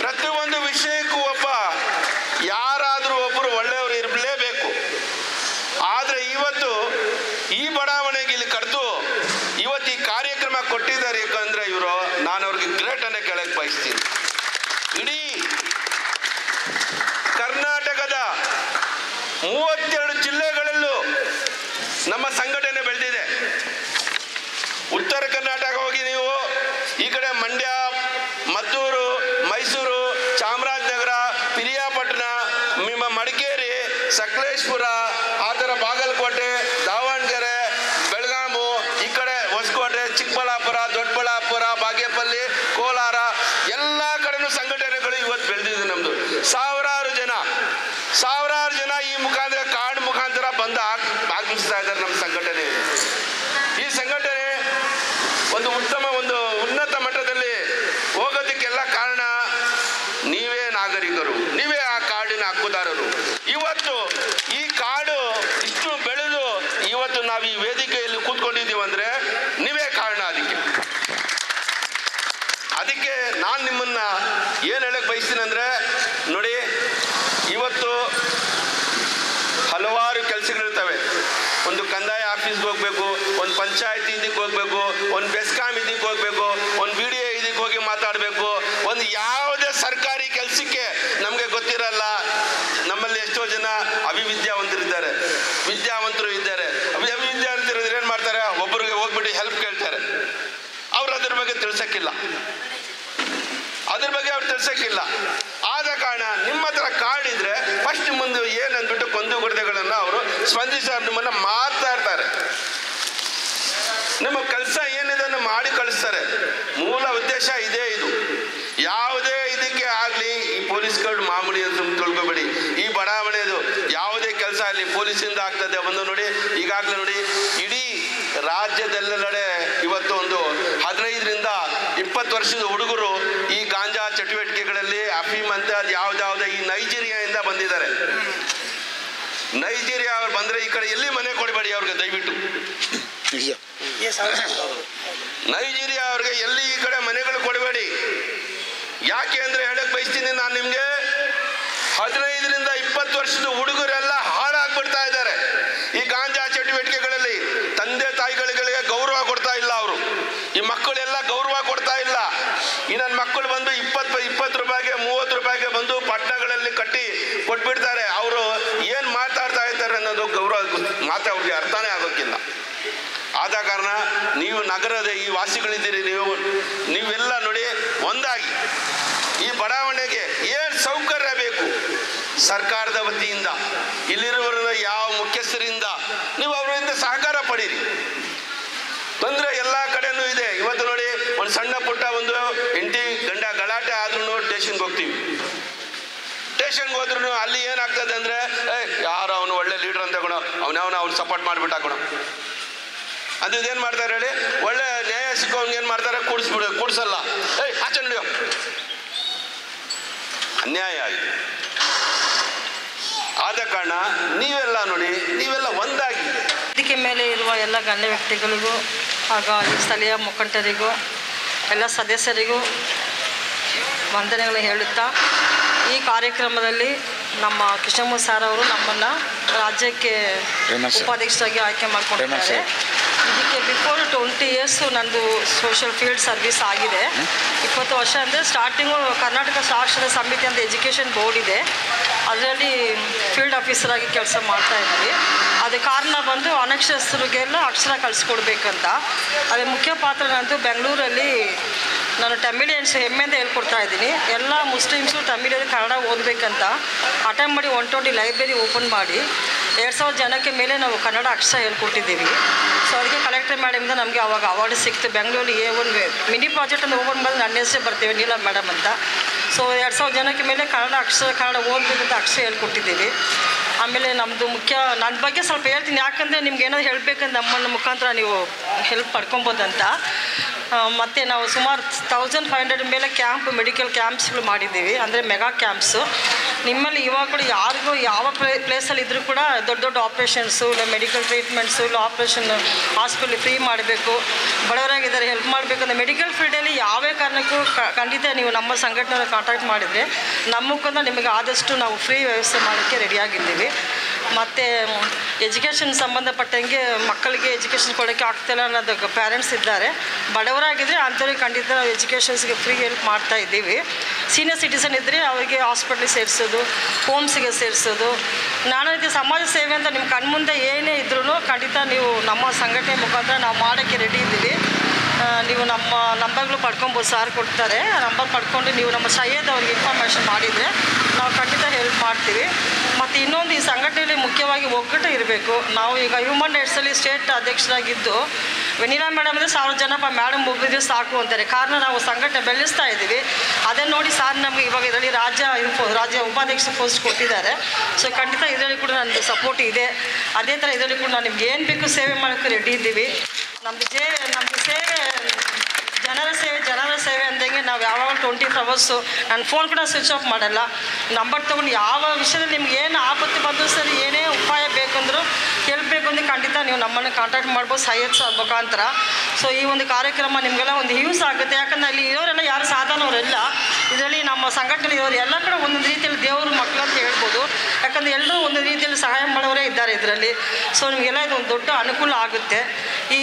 ಪ್ರತಿಯೊಂದು ವಿಷಯಕ್ಕೂ ಯಾರಾದರೂ ಒಬ್ಬರು ಒಳ್ಳೆಯವರು ಇರಲೇಬೇಕು. ಆದರೆ ಇವತ್ತು ಈ ಬಡಾವಣೆಗೆ ಇಲ್ಲಿ ಕರೆದು ಇವತ್ತು ಈ ಕಾರ್ಯಕ್ರಮ ಕೊಟ್ಟಿದ್ದಾರೆ. ಯಾಕಂದ್ರೆ ಇವರು, ನಾನು ಅವ್ರಿಗೆ ಗ್ರೇಟ್ ಅನ್ನೇ ಕೇಳಕ್ಕೆ ಬಯಸ್ತೀನಿ. ಇಡೀ ಕರ್ನಾಟಕದ 32 ಜಿಲ್ಲೆಗಳಲ್ಲೂ ನಮ್ಮ ಸಂಘಟನೆ ಬೆಳೆದಿದೆ. ಉತ್ತರ ಕರ್ನಾಟಕ ಹೋಗಿ ನೀವು ಈ ಕಡೆ ಮಂಡ್ಯ, ಮದ್ದೂರು, ಮೈಸೂರು, ಚಾಮರಾಜನಗರ, ಪಿರಿಯಾಪಟ್ಟಣ, ನಿಮ್ಮ ಮಡಿಕೇರಿ, ಸಕಲೇಶ್ಪುರ, ಆ ಥರ ಬಾಗಲಕೋಟೆ, ದಾವಣಗೆರೆ, ಬೆಳಗಾಮು, ಈ ಕಡೆ ಹೊಸಕೋಟೆ, ಚಿಕ್ಕಬಳ್ಳಾಪುರ, ದೊಡ್ಡಬಳ್ಳಾಪುರ, ಬಾಗೇಪಲ್ಲಿ, ಕೋಲಾರ, ಎಲ್ಲ ಕಡೆನೂ ಸಂಘಟನೆಗಳು ಇವತ್ತು ಬೆಳೆದಿದೆ. ನಮ್ಮದು ಸಾವಿರಾರು ಜನ ಈ ಮುಖಾಂತರ, ಕಾರ್ಡ್ ಮುಖಾಂತರ ಬಂದು ಆಗಮಿಸ್ತಾ ಇದ್ದಾರೆ ನಮ್ಮ ಸಂಘಟನೆ. ಈ ಸಂಘಟನೆ ಒಂದು ಉನ್ನತ ಮಟ್ಟದಲ್ಲಿ ಹೋಗೋದಕ್ಕೆಲ್ಲ ಕಾರಣ ನೀವೇ ನಾಗರಿಕರು, ನೀವೇ ಆ ಕಾರ್ಡಿನ ಹಕ್ಕುದಾರರು. ಇವತ್ತು ಈ ಕಾರ್ಡು ಇಷ್ಟು ಬೆಳೆದು ಇವತ್ತು ನಾವು ಈ ವೇದಿಕೆಯಲ್ಲಿ ಕೂತ್ಕೊಂಡಿದ್ದೀವಿ ಅಂದರೆ ನೀವೇ ಕಾರಣ. ಅದಕ್ಕೆ ನಾನು ನಿಮ್ಮನ್ನ ಏನು ಹೇಳಕ್ಕೆ ಬಯಸ್ತೀನಿ ಅಂದರೆ, ನೋಡಿ, ಇವತ್ತು ಹಲವಾರು ಕೆಲಸಗಳಿರ್ತವೆ. ಒಂದು ಕಂದಾಯ ಆಫೀಸ್ಗೆ ಹೋಗ್ಬೇಕು, ಒಂದು ಪಂಚಾಯತಿ ಇದಕ್ಕೆ ಹೋಗ್ಬೇಕು, ಒಂದು ಬೆಸ್ಕಾಂ ಇದಕ್ಕೆ ಹೋಗ್ಬೇಕು, ಒಂದು BDA ಇದಕ್ಕೆ ಹೋಗಿ ಮಾತಾಡಬೇಕು. ಒಂದು ಯಾವುದೇ ಸರ್ಕಾರಿ ಕೆಲಸಕ್ಕೆ ನಮಗೆ ಗೊತ್ತಿರಲ್ಲ. ನಮ್ಮಲ್ಲಿ ಎಷ್ಟೋ ಜನ ವಿದ್ಯಾವಂತರು ಇದ್ದಾರೆ. ಅವಿದ್ಯಾವಂತರು ಏನು ಮಾಡ್ತಾರೆ, ಒಬ್ಬರಿಗೆ ಹೋಗ್ಬಿಟ್ಟು ಹೆಲ್ಪ್ ಕೇಳ್ತಾರೆ. ಅವ್ರು ಅದ್ರ ಬಗ್ಗೆ ತಿಳ್ಸಕ್ಕಿಲ್ಲ. ಆದ ಕಾರಣ ನಿಮ್ಮ ಹತ್ರ ಕಾರ್ಡ್ ಇದ್ರೆ ಫಸ್ಟ್ ಮುಂದೆ ಏನಂದ್ಬಿಟ್ಟು ಕೊಂದುಗೊಡ್ಡೆಗಳನ್ನು ಅವರು ಸ್ಪಂದಿಸಿ ನಿಮ್ಮನ್ನ ಮಾತಾಡ್ತಾರೆ. ನಿಮ್ಮ ಕೆಲಸ ಏನಿದೆ ಮಾಡಿ ಕಳಿಸ್ತಾರೆ. ಮೂಲ ಉದ್ದೇಶ ಇದೇ. ಇದು ಯಾವುದೇ ಇದಕ್ಕೆ ಆಗಲಿ, ಈ ಪೊಲೀಸ್ ಕಾರ್ಡ್ ಮಾಮೂಲಿ ಅಂತ ತಿಳ್ಕೊಬೇಡಿ. ಈ ಬಡಾವಣೆದು ಯಾವುದೇ ಕೆಲಸ ಆಗಲಿ ಪೊಲೀಸಿಂದ ಆಗ್ತದೆ. ಒಂದು ನೋಡಿ, ಈಗಾಗಲೇ ನೋಡಿ, ಇಡೀ ರಾಜ್ಯದೆಲ್ಲೆಡೆ ಇವತ್ತು ಒಂದು 15ರಿಂದ 20 ವರ್ಷದ ಹುಡುಗರು ಈ ಗಾಂಜಾ ಚಟುವಟಿಕೆಗಳಲ್ಲಿ, ಅಫೀಮ್ ಅಂತ ಅದು ಯಾವ್ದಾವುದೇ ಈ ನೈಜೀರಿಯಾದಿಂದ ಬಂದಿದ್ದಾರೆ. ನೈಜೀರಿಯಾ ಅವ್ರು ಬಂದ್ರೆ ಈ ಕಡೆ ಎಲ್ಲಿ ಮನೆ ಕೊಡಬೇಡಿ ಅವ್ರಿಗೆ, ದಯವಿಟ್ಟು. ನೈಜೀರಿಯಾ ಅವ್ರಿಗೆ ಎಲ್ಲಿ ಈ ಕಡೆ ಮನೆಗಳು ಕೊಡಬೇಡಿ. ಯಾಕೆ ಅಂದ್ರೆ ಹೇಳಕ್ ಬಯಸ್ತೀನಿ ನಾನು ನಿಮ್ಗೆ, 15ರಿಂದ 20 ವರ್ಷದ ಹುಡುಗರೆಲ್ಲ ಹಾಳಾಗ್ಬಿಡ್ತಾ ಇದ್ದಾರೆ ಈ ಗಾಂಜಾ ಚಟುವಟಿಕೆಗಳಲ್ಲಿ. ತಂದೆ ತಾಯಿಗಳಿಗೆ ಗೌರವ ಕೊಡ್ತಾ ಇಲ್ಲ ಅವರು. ಈ ಮಕ್ಕಳೆಲ್ಲ ಗೌರವ ಕೊಡ್ತಾ ಇಲ್ಲ. ಈ ನನ್ನ ಮಕ್ಕಳು ಬಂದು 20 ರೂಪಾಯಿಗೆ 30 ರೂಪಾಯಿಗೆ ಬಂದು ಪಟ್ಟಣಗಳಲ್ಲಿ ಕಟ್ಟಿ ಕೊಟ್ಬಿಡ್ತಾರೆ. ಅವರು ಏನ್ ಮಾತಾಡ್ತಾ ಇದ್ದಾರೆ ಅನ್ನೋದು ಗೌರವ ಅವ್ರಿಗೆ ಅರ್ಥನೇ ಆಗೋಕ್ಕಿಲ್ಲ. ಆದ ಕಾರಣ ನೀವು ನಗರದ ಈ ವಾಸಿಗಳಿದ್ದೀರಿ, ನೀವೆಲ್ಲ ನೋಡಿ ಒಂದಾಗಿ ಈ ಬಡಾವಣೆಗೆ ಏನು ಸೌಕರ್ಯ ಬೇಕು ಸರ್ಕಾರದ ವತಿಯಿಂದ, ಇಲ್ಲಿರುವವರ ಯಾವ ಮುಖ್ಯಸ್ಥರಿಂದ ನೀವು ಅವರಿಂದ ಸಹಕಾರ ಪಡೀರಿ. ತೊಂದರೆ ಎಲ್ಲ ಕಡೆನೂ ಇದೆ. ಇವತ್ತು ನೋಡಿ, ಒಂದು ಸಣ್ಣ ಪುಟ್ಟ ಒಂದು ಹೆಂಡತಿ ಗಂಡ ಗಲಾಟೆ ಆದ್ರೂ ಸ್ಟೇಷನ್ಗೆ ಹೋಗ್ತೀವಿ. ಸ್ಟೇಷನ್ಗೆ ಹೋದ್ರೂ ಅಲ್ಲಿ ಏನಾಗ್ತದೆ ಅಂದ್ರೆ, ಯಾರು ಅವನು ಒಳ್ಳೆ ಲೀಡರ್ ಅಂತ ಕಣೋ, ಅವ್ನು ಸಪೋರ್ಟ್ ಮಾಡಿಬಿಟ್ಟ ಕಣೋ. ಅದು ಇದೇನು ಮಾಡ್ತಾರೆ ಹೇಳಿ, ಒಳ್ಳೆ ನ್ಯಾಯ ಸಿಕ್ಕವ್ನಿಗೆ ಏನು ಮಾಡ್ತಾರೆ, ಕೂಡಿಸಲ್ಲ. ಆಚೆ ನಡೆಯೋ, ಅನ್ಯಾಯ ಆಯಿತು. ಆದ ಕಾರಣ ನೀವೆಲ್ಲ ನೋಡಿ, ನೀವೆಲ್ಲ ಒಂದಾಗಿ ವೇದಿಕೆ ಮೇಲೆ ಇರುವ ಎಲ್ಲ ಗಣ್ಯ ವ್ಯಕ್ತಿಗಳಿಗೂ ಹಾಗೂ ಈ ಸ್ಥಳೀಯ ಮುಖಂಡರಿಗೂ ಎಲ್ಲ ಸದಸ್ಯರಿಗೂ ವಂದನೆಗಳನ್ನು ಹೇಳುತ್ತಾ, ಈ ಕಾರ್ಯಕ್ರಮದಲ್ಲಿ ನಮ್ಮ ಕೃಷ್ಣಮೂರ್ತಿ ಸರ್ ಅವರು ನಮ್ಮನ್ನು ರಾಜ್ಯಕ್ಕೆ ಉಪಾಧ್ಯಕ್ಷರಾಗಿ ಆಯ್ಕೆ ಮಾಡಿಕೊಂಡಿದ್ದಾರೆ. ಇದಕ್ಕೆ ಬಿಫೋರ್ 20 years ನಂದು ಸೋಷಿಯಲ್ ಫೀಲ್ಡ್ ಸರ್ವಿಸ್ ಆಗಿದೆ. 20 ವರ್ಷ ಅಂದರೆ ಸ್ಟಾರ್ಟಿಂಗು ಕರ್ನಾಟಕ ಸಾಕ್ಷರ ಸಮಿತಿ ಅಂತ ಎಜುಕೇಷನ್ ಬೋರ್ಡ್ ಇದೆ, ಅದರಲ್ಲಿ ಫೀಲ್ಡ್ ಆಫೀಸರಾಗಿ ಕೆಲಸ ಮಾಡ್ತಾಯಿದ್ವಿ. ಅದು ಕಾರಣ ಬಂದು ಅನಕ್ಷರಸ್ಥರಿಗೆಲ್ಲ ಅಕ್ಷರ ಕಳಿಸ್ಕೊಡ್ಬೇಕಂತ. ಅದೇ ಮುಖ್ಯ ಪಾತ್ರ ನಂದು ಬೆಂಗಳೂರಲ್ಲಿ ನಾನು ತಮಿಳಿಯನ್ಸ್ ಹೆಮ್ಮೆಯಿಂದ ಹೇಳ್ಕೊಡ್ತಾ ಇದ್ದೀನಿ. ಎಲ್ಲ ಮುಸ್ಲಿಮ್ಸು ತಮಿಳಲ್ಲಿ ಕನ್ನಡ ಓದಬೇಕಂತ ಹಠ ಮಾಡಿ 120 ಲೈಬ್ರರಿ ಓಪನ್ ಮಾಡಿ 2000 ಜನಕ್ಕೆ ಮೇಲೆ ನಾವು ಕನ್ನಡ ಅಕ್ಷರ ಹೇಳ್ಕೊಟ್ಟಿದ್ದೀವಿ. ಸೊ ಅದಕ್ಕೆ ಕಲೆಕ್ಟರ್ ಮೇಡಮಿಂದ ನಮಗೆ ಅವಾಗ ಅವಾರ್ಡ್ ಸಿಕ್ತು. ಬೆಂಗಳೂರಲ್ಲಿ ಒಂದು ಮಿನಿ ಪ್ರಾಜೆಕ್ಟ್ ಅಂತ ಓಪನ್ ಮಾಡಿದ್ರೆ ನನ್ನ ಹೆಸರೇ ಬರ್ತೀವಿ, ನೀಲಾ ಮೇಡಮ್ ಅಂತ. ಸೊ 2000 ಜನಕ್ಕೆ ಮೇಲೆ ಕನ್ನಡ ಓದಬೇಕಂತ ಅಕ್ಷರ ಹೇಳ್ಕೊಟ್ಟಿದ್ದೀವಿ. ಆಮೇಲೆ ನಮ್ಮದು ಮುಖ್ಯ ನನ್ನ ಬಗ್ಗೆ ಸ್ವಲ್ಪ ಹೇಳ್ತೀನಿ, ಯಾಕಂದರೆ ನಿಮ್ಗೆ ಏನಾದ್ರು ಹೇಳಬೇಕಂದ್ರೆ ನಮ್ಮನ್ನ ಮುಖಾಂತರ ನೀವು ಹೆಲ್ಪ್ ಪಡ್ಕೊಬೋದಂತ. ಮತ್ತು ನಾವು ಸುಮಾರು 1500 ಮೇಲೆ ಮೆಡಿಕಲ್ ಕ್ಯಾಂಪ್ಸ್ಗಳು ಮಾಡಿದ್ದೀವಿ, ಅಂದರೆ ಮೆಗಾ ಕ್ಯಾಂಪ್ಸು. ನಿಮ್ಮಲ್ಲಿ ಇವಾಗ ಕೂಡ ಯಾರಿಗೂ ಯಾವ ಪ್ಲೇಸಲ್ಲಿ ಇದ್ದರೂ ಕೂಡ ದೊಡ್ಡ ಆಪ್ರೇಷನ್ಸು ಇಲ್ಲ ಮೆಡಿಕಲ್ ಟ್ರೀಟ್ಮೆಂಟ್ಸು ಇಲ್ಲ ಆಪ್ರೇಷನ್ ಹಾಸ್ಪಿಟ್ಲ್ ಫ್ರೀ ಮಾಡಬೇಕು, ಬಡವರಾಗಿದ್ದಾರೆ ಹೆಲ್ಪ್ ಮಾಡಬೇಕು ಅಂದರೆ ಮೆಡಿಕಲ್ ಫೀಲ್ಡಲ್ಲಿ ಯಾವೇ ಕಾರಣಕ್ಕೂ ಖಂಡಿತ ನೀವು ನಮ್ಮ ಸಂಘಟನೆ ಕಾಂಟ್ಯಾಕ್ಟ್ ಮಾಡಿದರೆ ನಮ್ಮ ಮುಖಾಂತರ ನಿಮಗೆ ಆದಷ್ಟು ನಾವು ಫ್ರೀ ವ್ಯವಸ್ಥೆ ಮಾಡೋಕ್ಕೆ ರೆಡಿಯಾಗಿದ್ದೀವಿ. ಮತ್ತು ಎಜುಕೇಷನ್ ಸಂಬಂಧಪಟ್ಟಂಗೆ ಮಕ್ಕಳಿಗೆ ಎಜುಕೇಷನ್ ಕೊಡೋಕ್ಕೆ ಆಗ್ತಿಲ್ಲ ಅನ್ನೋದು ಪೇರೆಂಟ್ಸ್ ಇದ್ದಾರೆ, ಬಡವರಾಗಿದ್ದರೆ ಅಂಥವ್ರಿಗೆ ಖಂಡಿತ ನಾವು ಎಜುಕೇಷನ್ಸ್ಗೆ ಫ್ರೀ ಹೆಲ್ಪ್ ಮಾಡ್ತಾ ಇದ್ದೀವಿ. ಸೀನಿಯರ್ ಸಿಟಿಸನ್ ಇದ್ದರೆ ಅವರಿಗೆ ಹಾಸ್ಪಿಟ್ಲಿಗೆ ಸೇರಿಸೋದು, ಹೋಮ್ಸಿಗೆ ಸೇರಿಸೋದು, ನಾನಾ ರೀತಿ ಸಮಾಜ ಸೇವೆ ಅಂತ ನಿಮ್ಮ ಕಣ್ಮುಂದೆ ಏನೇ ಇದ್ರೂ ಖಂಡಿತ ನೀವು ನಮ್ಮ ಸಂಘಟನೆ ಮುಖಾಂತರ ನಾವು ಮಾಡೋಕ್ಕೆ ರೆಡಿ ಇದ್ದೀವಿ. ನೀವು ನಮ್ಮ ನಂಬರ್ಗಳು ಪಡ್ಕೊಬೋದು, ಸಾರ್ ಕೊಡ್ತಾರೆ. ಆ ನಂಬರ್ ಪಡ್ಕೊಂಡು ನೀವು ನಮ್ಮ ಸೈಯದ್ ಅವ್ರಿಗೆ ಇನ್ಫಾರ್ಮೇಷನ್ ಮಾಡಿದರೆ ನಾವು ಖಂಡಿತ ಹೆಲ್ಪ್ ಮಾಡ್ತೀವಿ. ಮತ್ತು ಇನ್ನೊಂದು, ಈ ಸಂಘಟನೆಯಲ್ಲಿ ಮುಖ್ಯವಾಗಿ ಒಗ್ಗಟ್ಟು ಇರಬೇಕು. ನಾವು ಈಗ ಹ್ಯೂಮನ್ ರೈಟ್ಸಲ್ಲಿ ಸ್ಟೇಟ್ ಅಧ್ಯಕ್ಷರಾಗಿದ್ದು ವೆನಿಲಾ ಮೇಡಮ್ ಅಂದರೆ 1000 ಜನ ಮೇಡಮ್ ಒಬ್ಬರಿದ್ರೆ ಸಾಕು ಅಂತಾರೆ. ಕಾರಣ ನಾವು ಸಂಘಟನೆ ಬೆಳೆಸ್ತಾ ಇದ್ದೀವಿ. ಅದನ್ನು ನೋಡಿ ಸಾರ್ ನಮಗೆ ಇವಾಗ ಇದರಲ್ಲಿ ರಾಜ್ಯ ಉಪಾಧ್ಯಕ್ಷ ಪೋಸ್ಟ್ ಕೊಟ್ಟಿದ್ದಾರೆ. ಸೊ ಖಂಡಿತ ಇದರಲ್ಲಿ ಕೂಡ ನನ್ನದು ಸಪೋರ್ಟ್ ಇದೆ. ಅದೇ ಥರ ಇದರಲ್ಲಿ ಕೂಡ ನಾವು ನಿಮ್ಗೆ ಏನು ಬೇಕು ಸೇವೆ ಮಾಡೋಕ್ಕೆ ರೆಡಿ ಇದ್ದೀವಿ. ನಮ್ಮದು ಸೇವೆ ಜನರ ಸೇವೆ ಅಂದಂಗೆ ನಾವು ಯಾವಾಗ 24 hours ನನ್ನ ಫೋನ್ ಕೂಡ ಸ್ವಿಚ್ ಆಫ್ ಮಾಡಲ್ಲ. ನಂಬರ್ ತೊಗೊಂಡು ಯಾವ ವಿಷಯದಲ್ಲಿ ನಿಮ್ಗೆ ಏನು ಆಪತ್ತು ಬಂದರೂ ಸರಿ, ಏನೇ ಉಪಾಯ ಬೇಕಂದ್ರೂ ಕೇಳಬೇಕು ಅಂದರೆ ಖಂಡಿತ ನೀವು ನಮ್ಮನ್ನು ಕಾಂಟ್ಯಾಕ್ಟ್ ಮಾಡ್ಬೋದು ಸೈಯದ್ ಸರ್ ಮುಖಾಂತರ. ಸೊ ಈ ಒಂದು ಕಾರ್ಯಕ್ರಮ ನಿಮಗೆಲ್ಲ ಒಂದು ಯೂಸ್ ಆಗುತ್ತೆ. ಯಾಕಂದರೆ ಅಲ್ಲಿ ಇರೋರೆಲ್ಲ ಯಾರು ಸಾಧಾರಣವರೆಲ್ಲ, ಇದರಲ್ಲಿ ನಮ್ಮ ಸಂಘಟನೆ ಇರೋರು ಎಲ್ಲ ಕಡೆ ಒಂದೊಂದು ರೀತಿಯಲ್ಲಿ ದೇವರು ಮಕ್ಕಳು ಅಂತ ಹೇಳ್ಬೋದು. ಯಾಕಂದರೆ ಎಲ್ಲರೂ ಒಂದೊಂದು ರೀತಿಯಲ್ಲಿ ಸಹಾಯ ಮಾಡೋರೇ ಇದ್ದಾರೆ ಇದರಲ್ಲಿ. ಸೊ ನಿಮಗೆಲ್ಲ ಇದೊಂದು ದೊಡ್ಡ ಅನುಕೂಲ ಆಗುತ್ತೆ. ಈ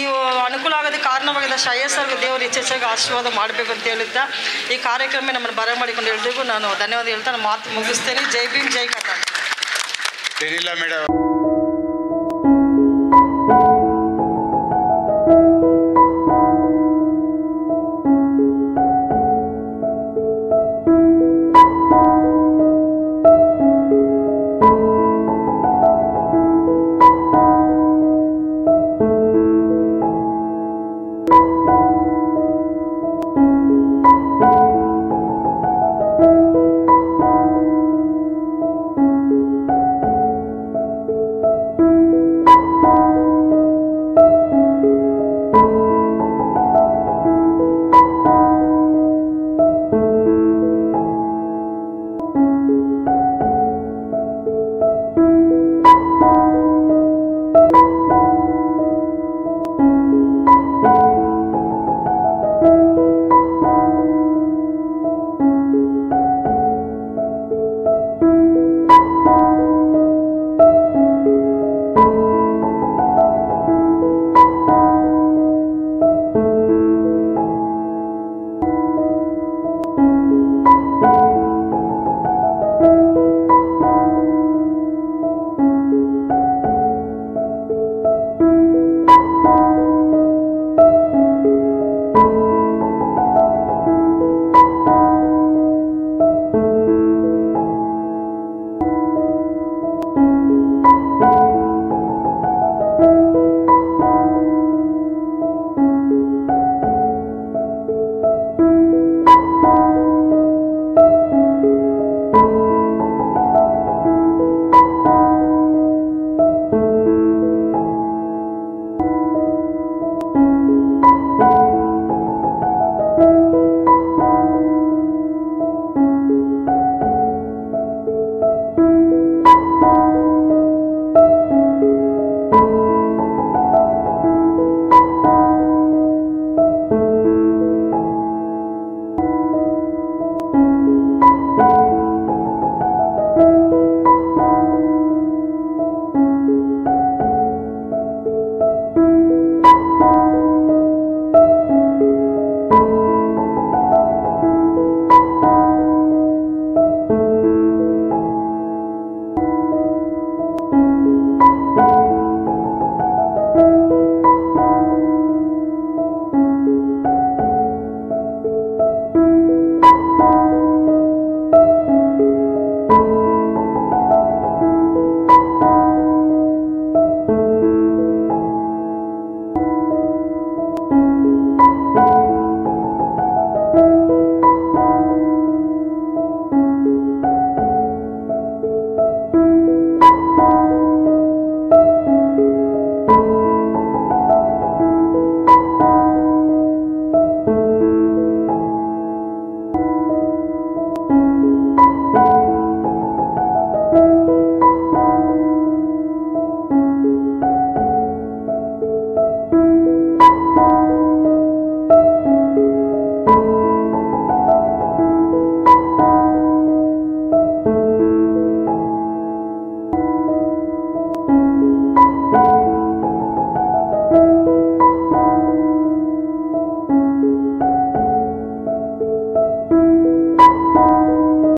ಅನುಕೂಲ ಆಗೋದಕ್ಕೆ ಕಾರಣವಾಗಿದ್ದ ಸೈಯದ್ ಸರ್ಗೆ ದೇವರು ಹೆಚ್ಚೆಚ್ಚಾಗಿ ಆಶೀರ್ವಾದ ಮಾಡಬೇಕು ಅಂತ ಹೇಳುತ್ತಾ ಈ ಕಾರ್ಯಕ್ರಮ ನಮ್ಮನ್ನು ಬರಮಾಡಿಕೊಂಡು ಎಲ್ರಿಗೂ ನಾನು ಧನ್ಯವಾದ ಹೇಳ್ತಾ ನಾನು ಮಾತು ಮುಗಿಸ್ತೇನೆ. ಜೈ ಭೀಮ್, ಜೈ ಕರ್ನಾಟಕ. ಮೇಡಮ್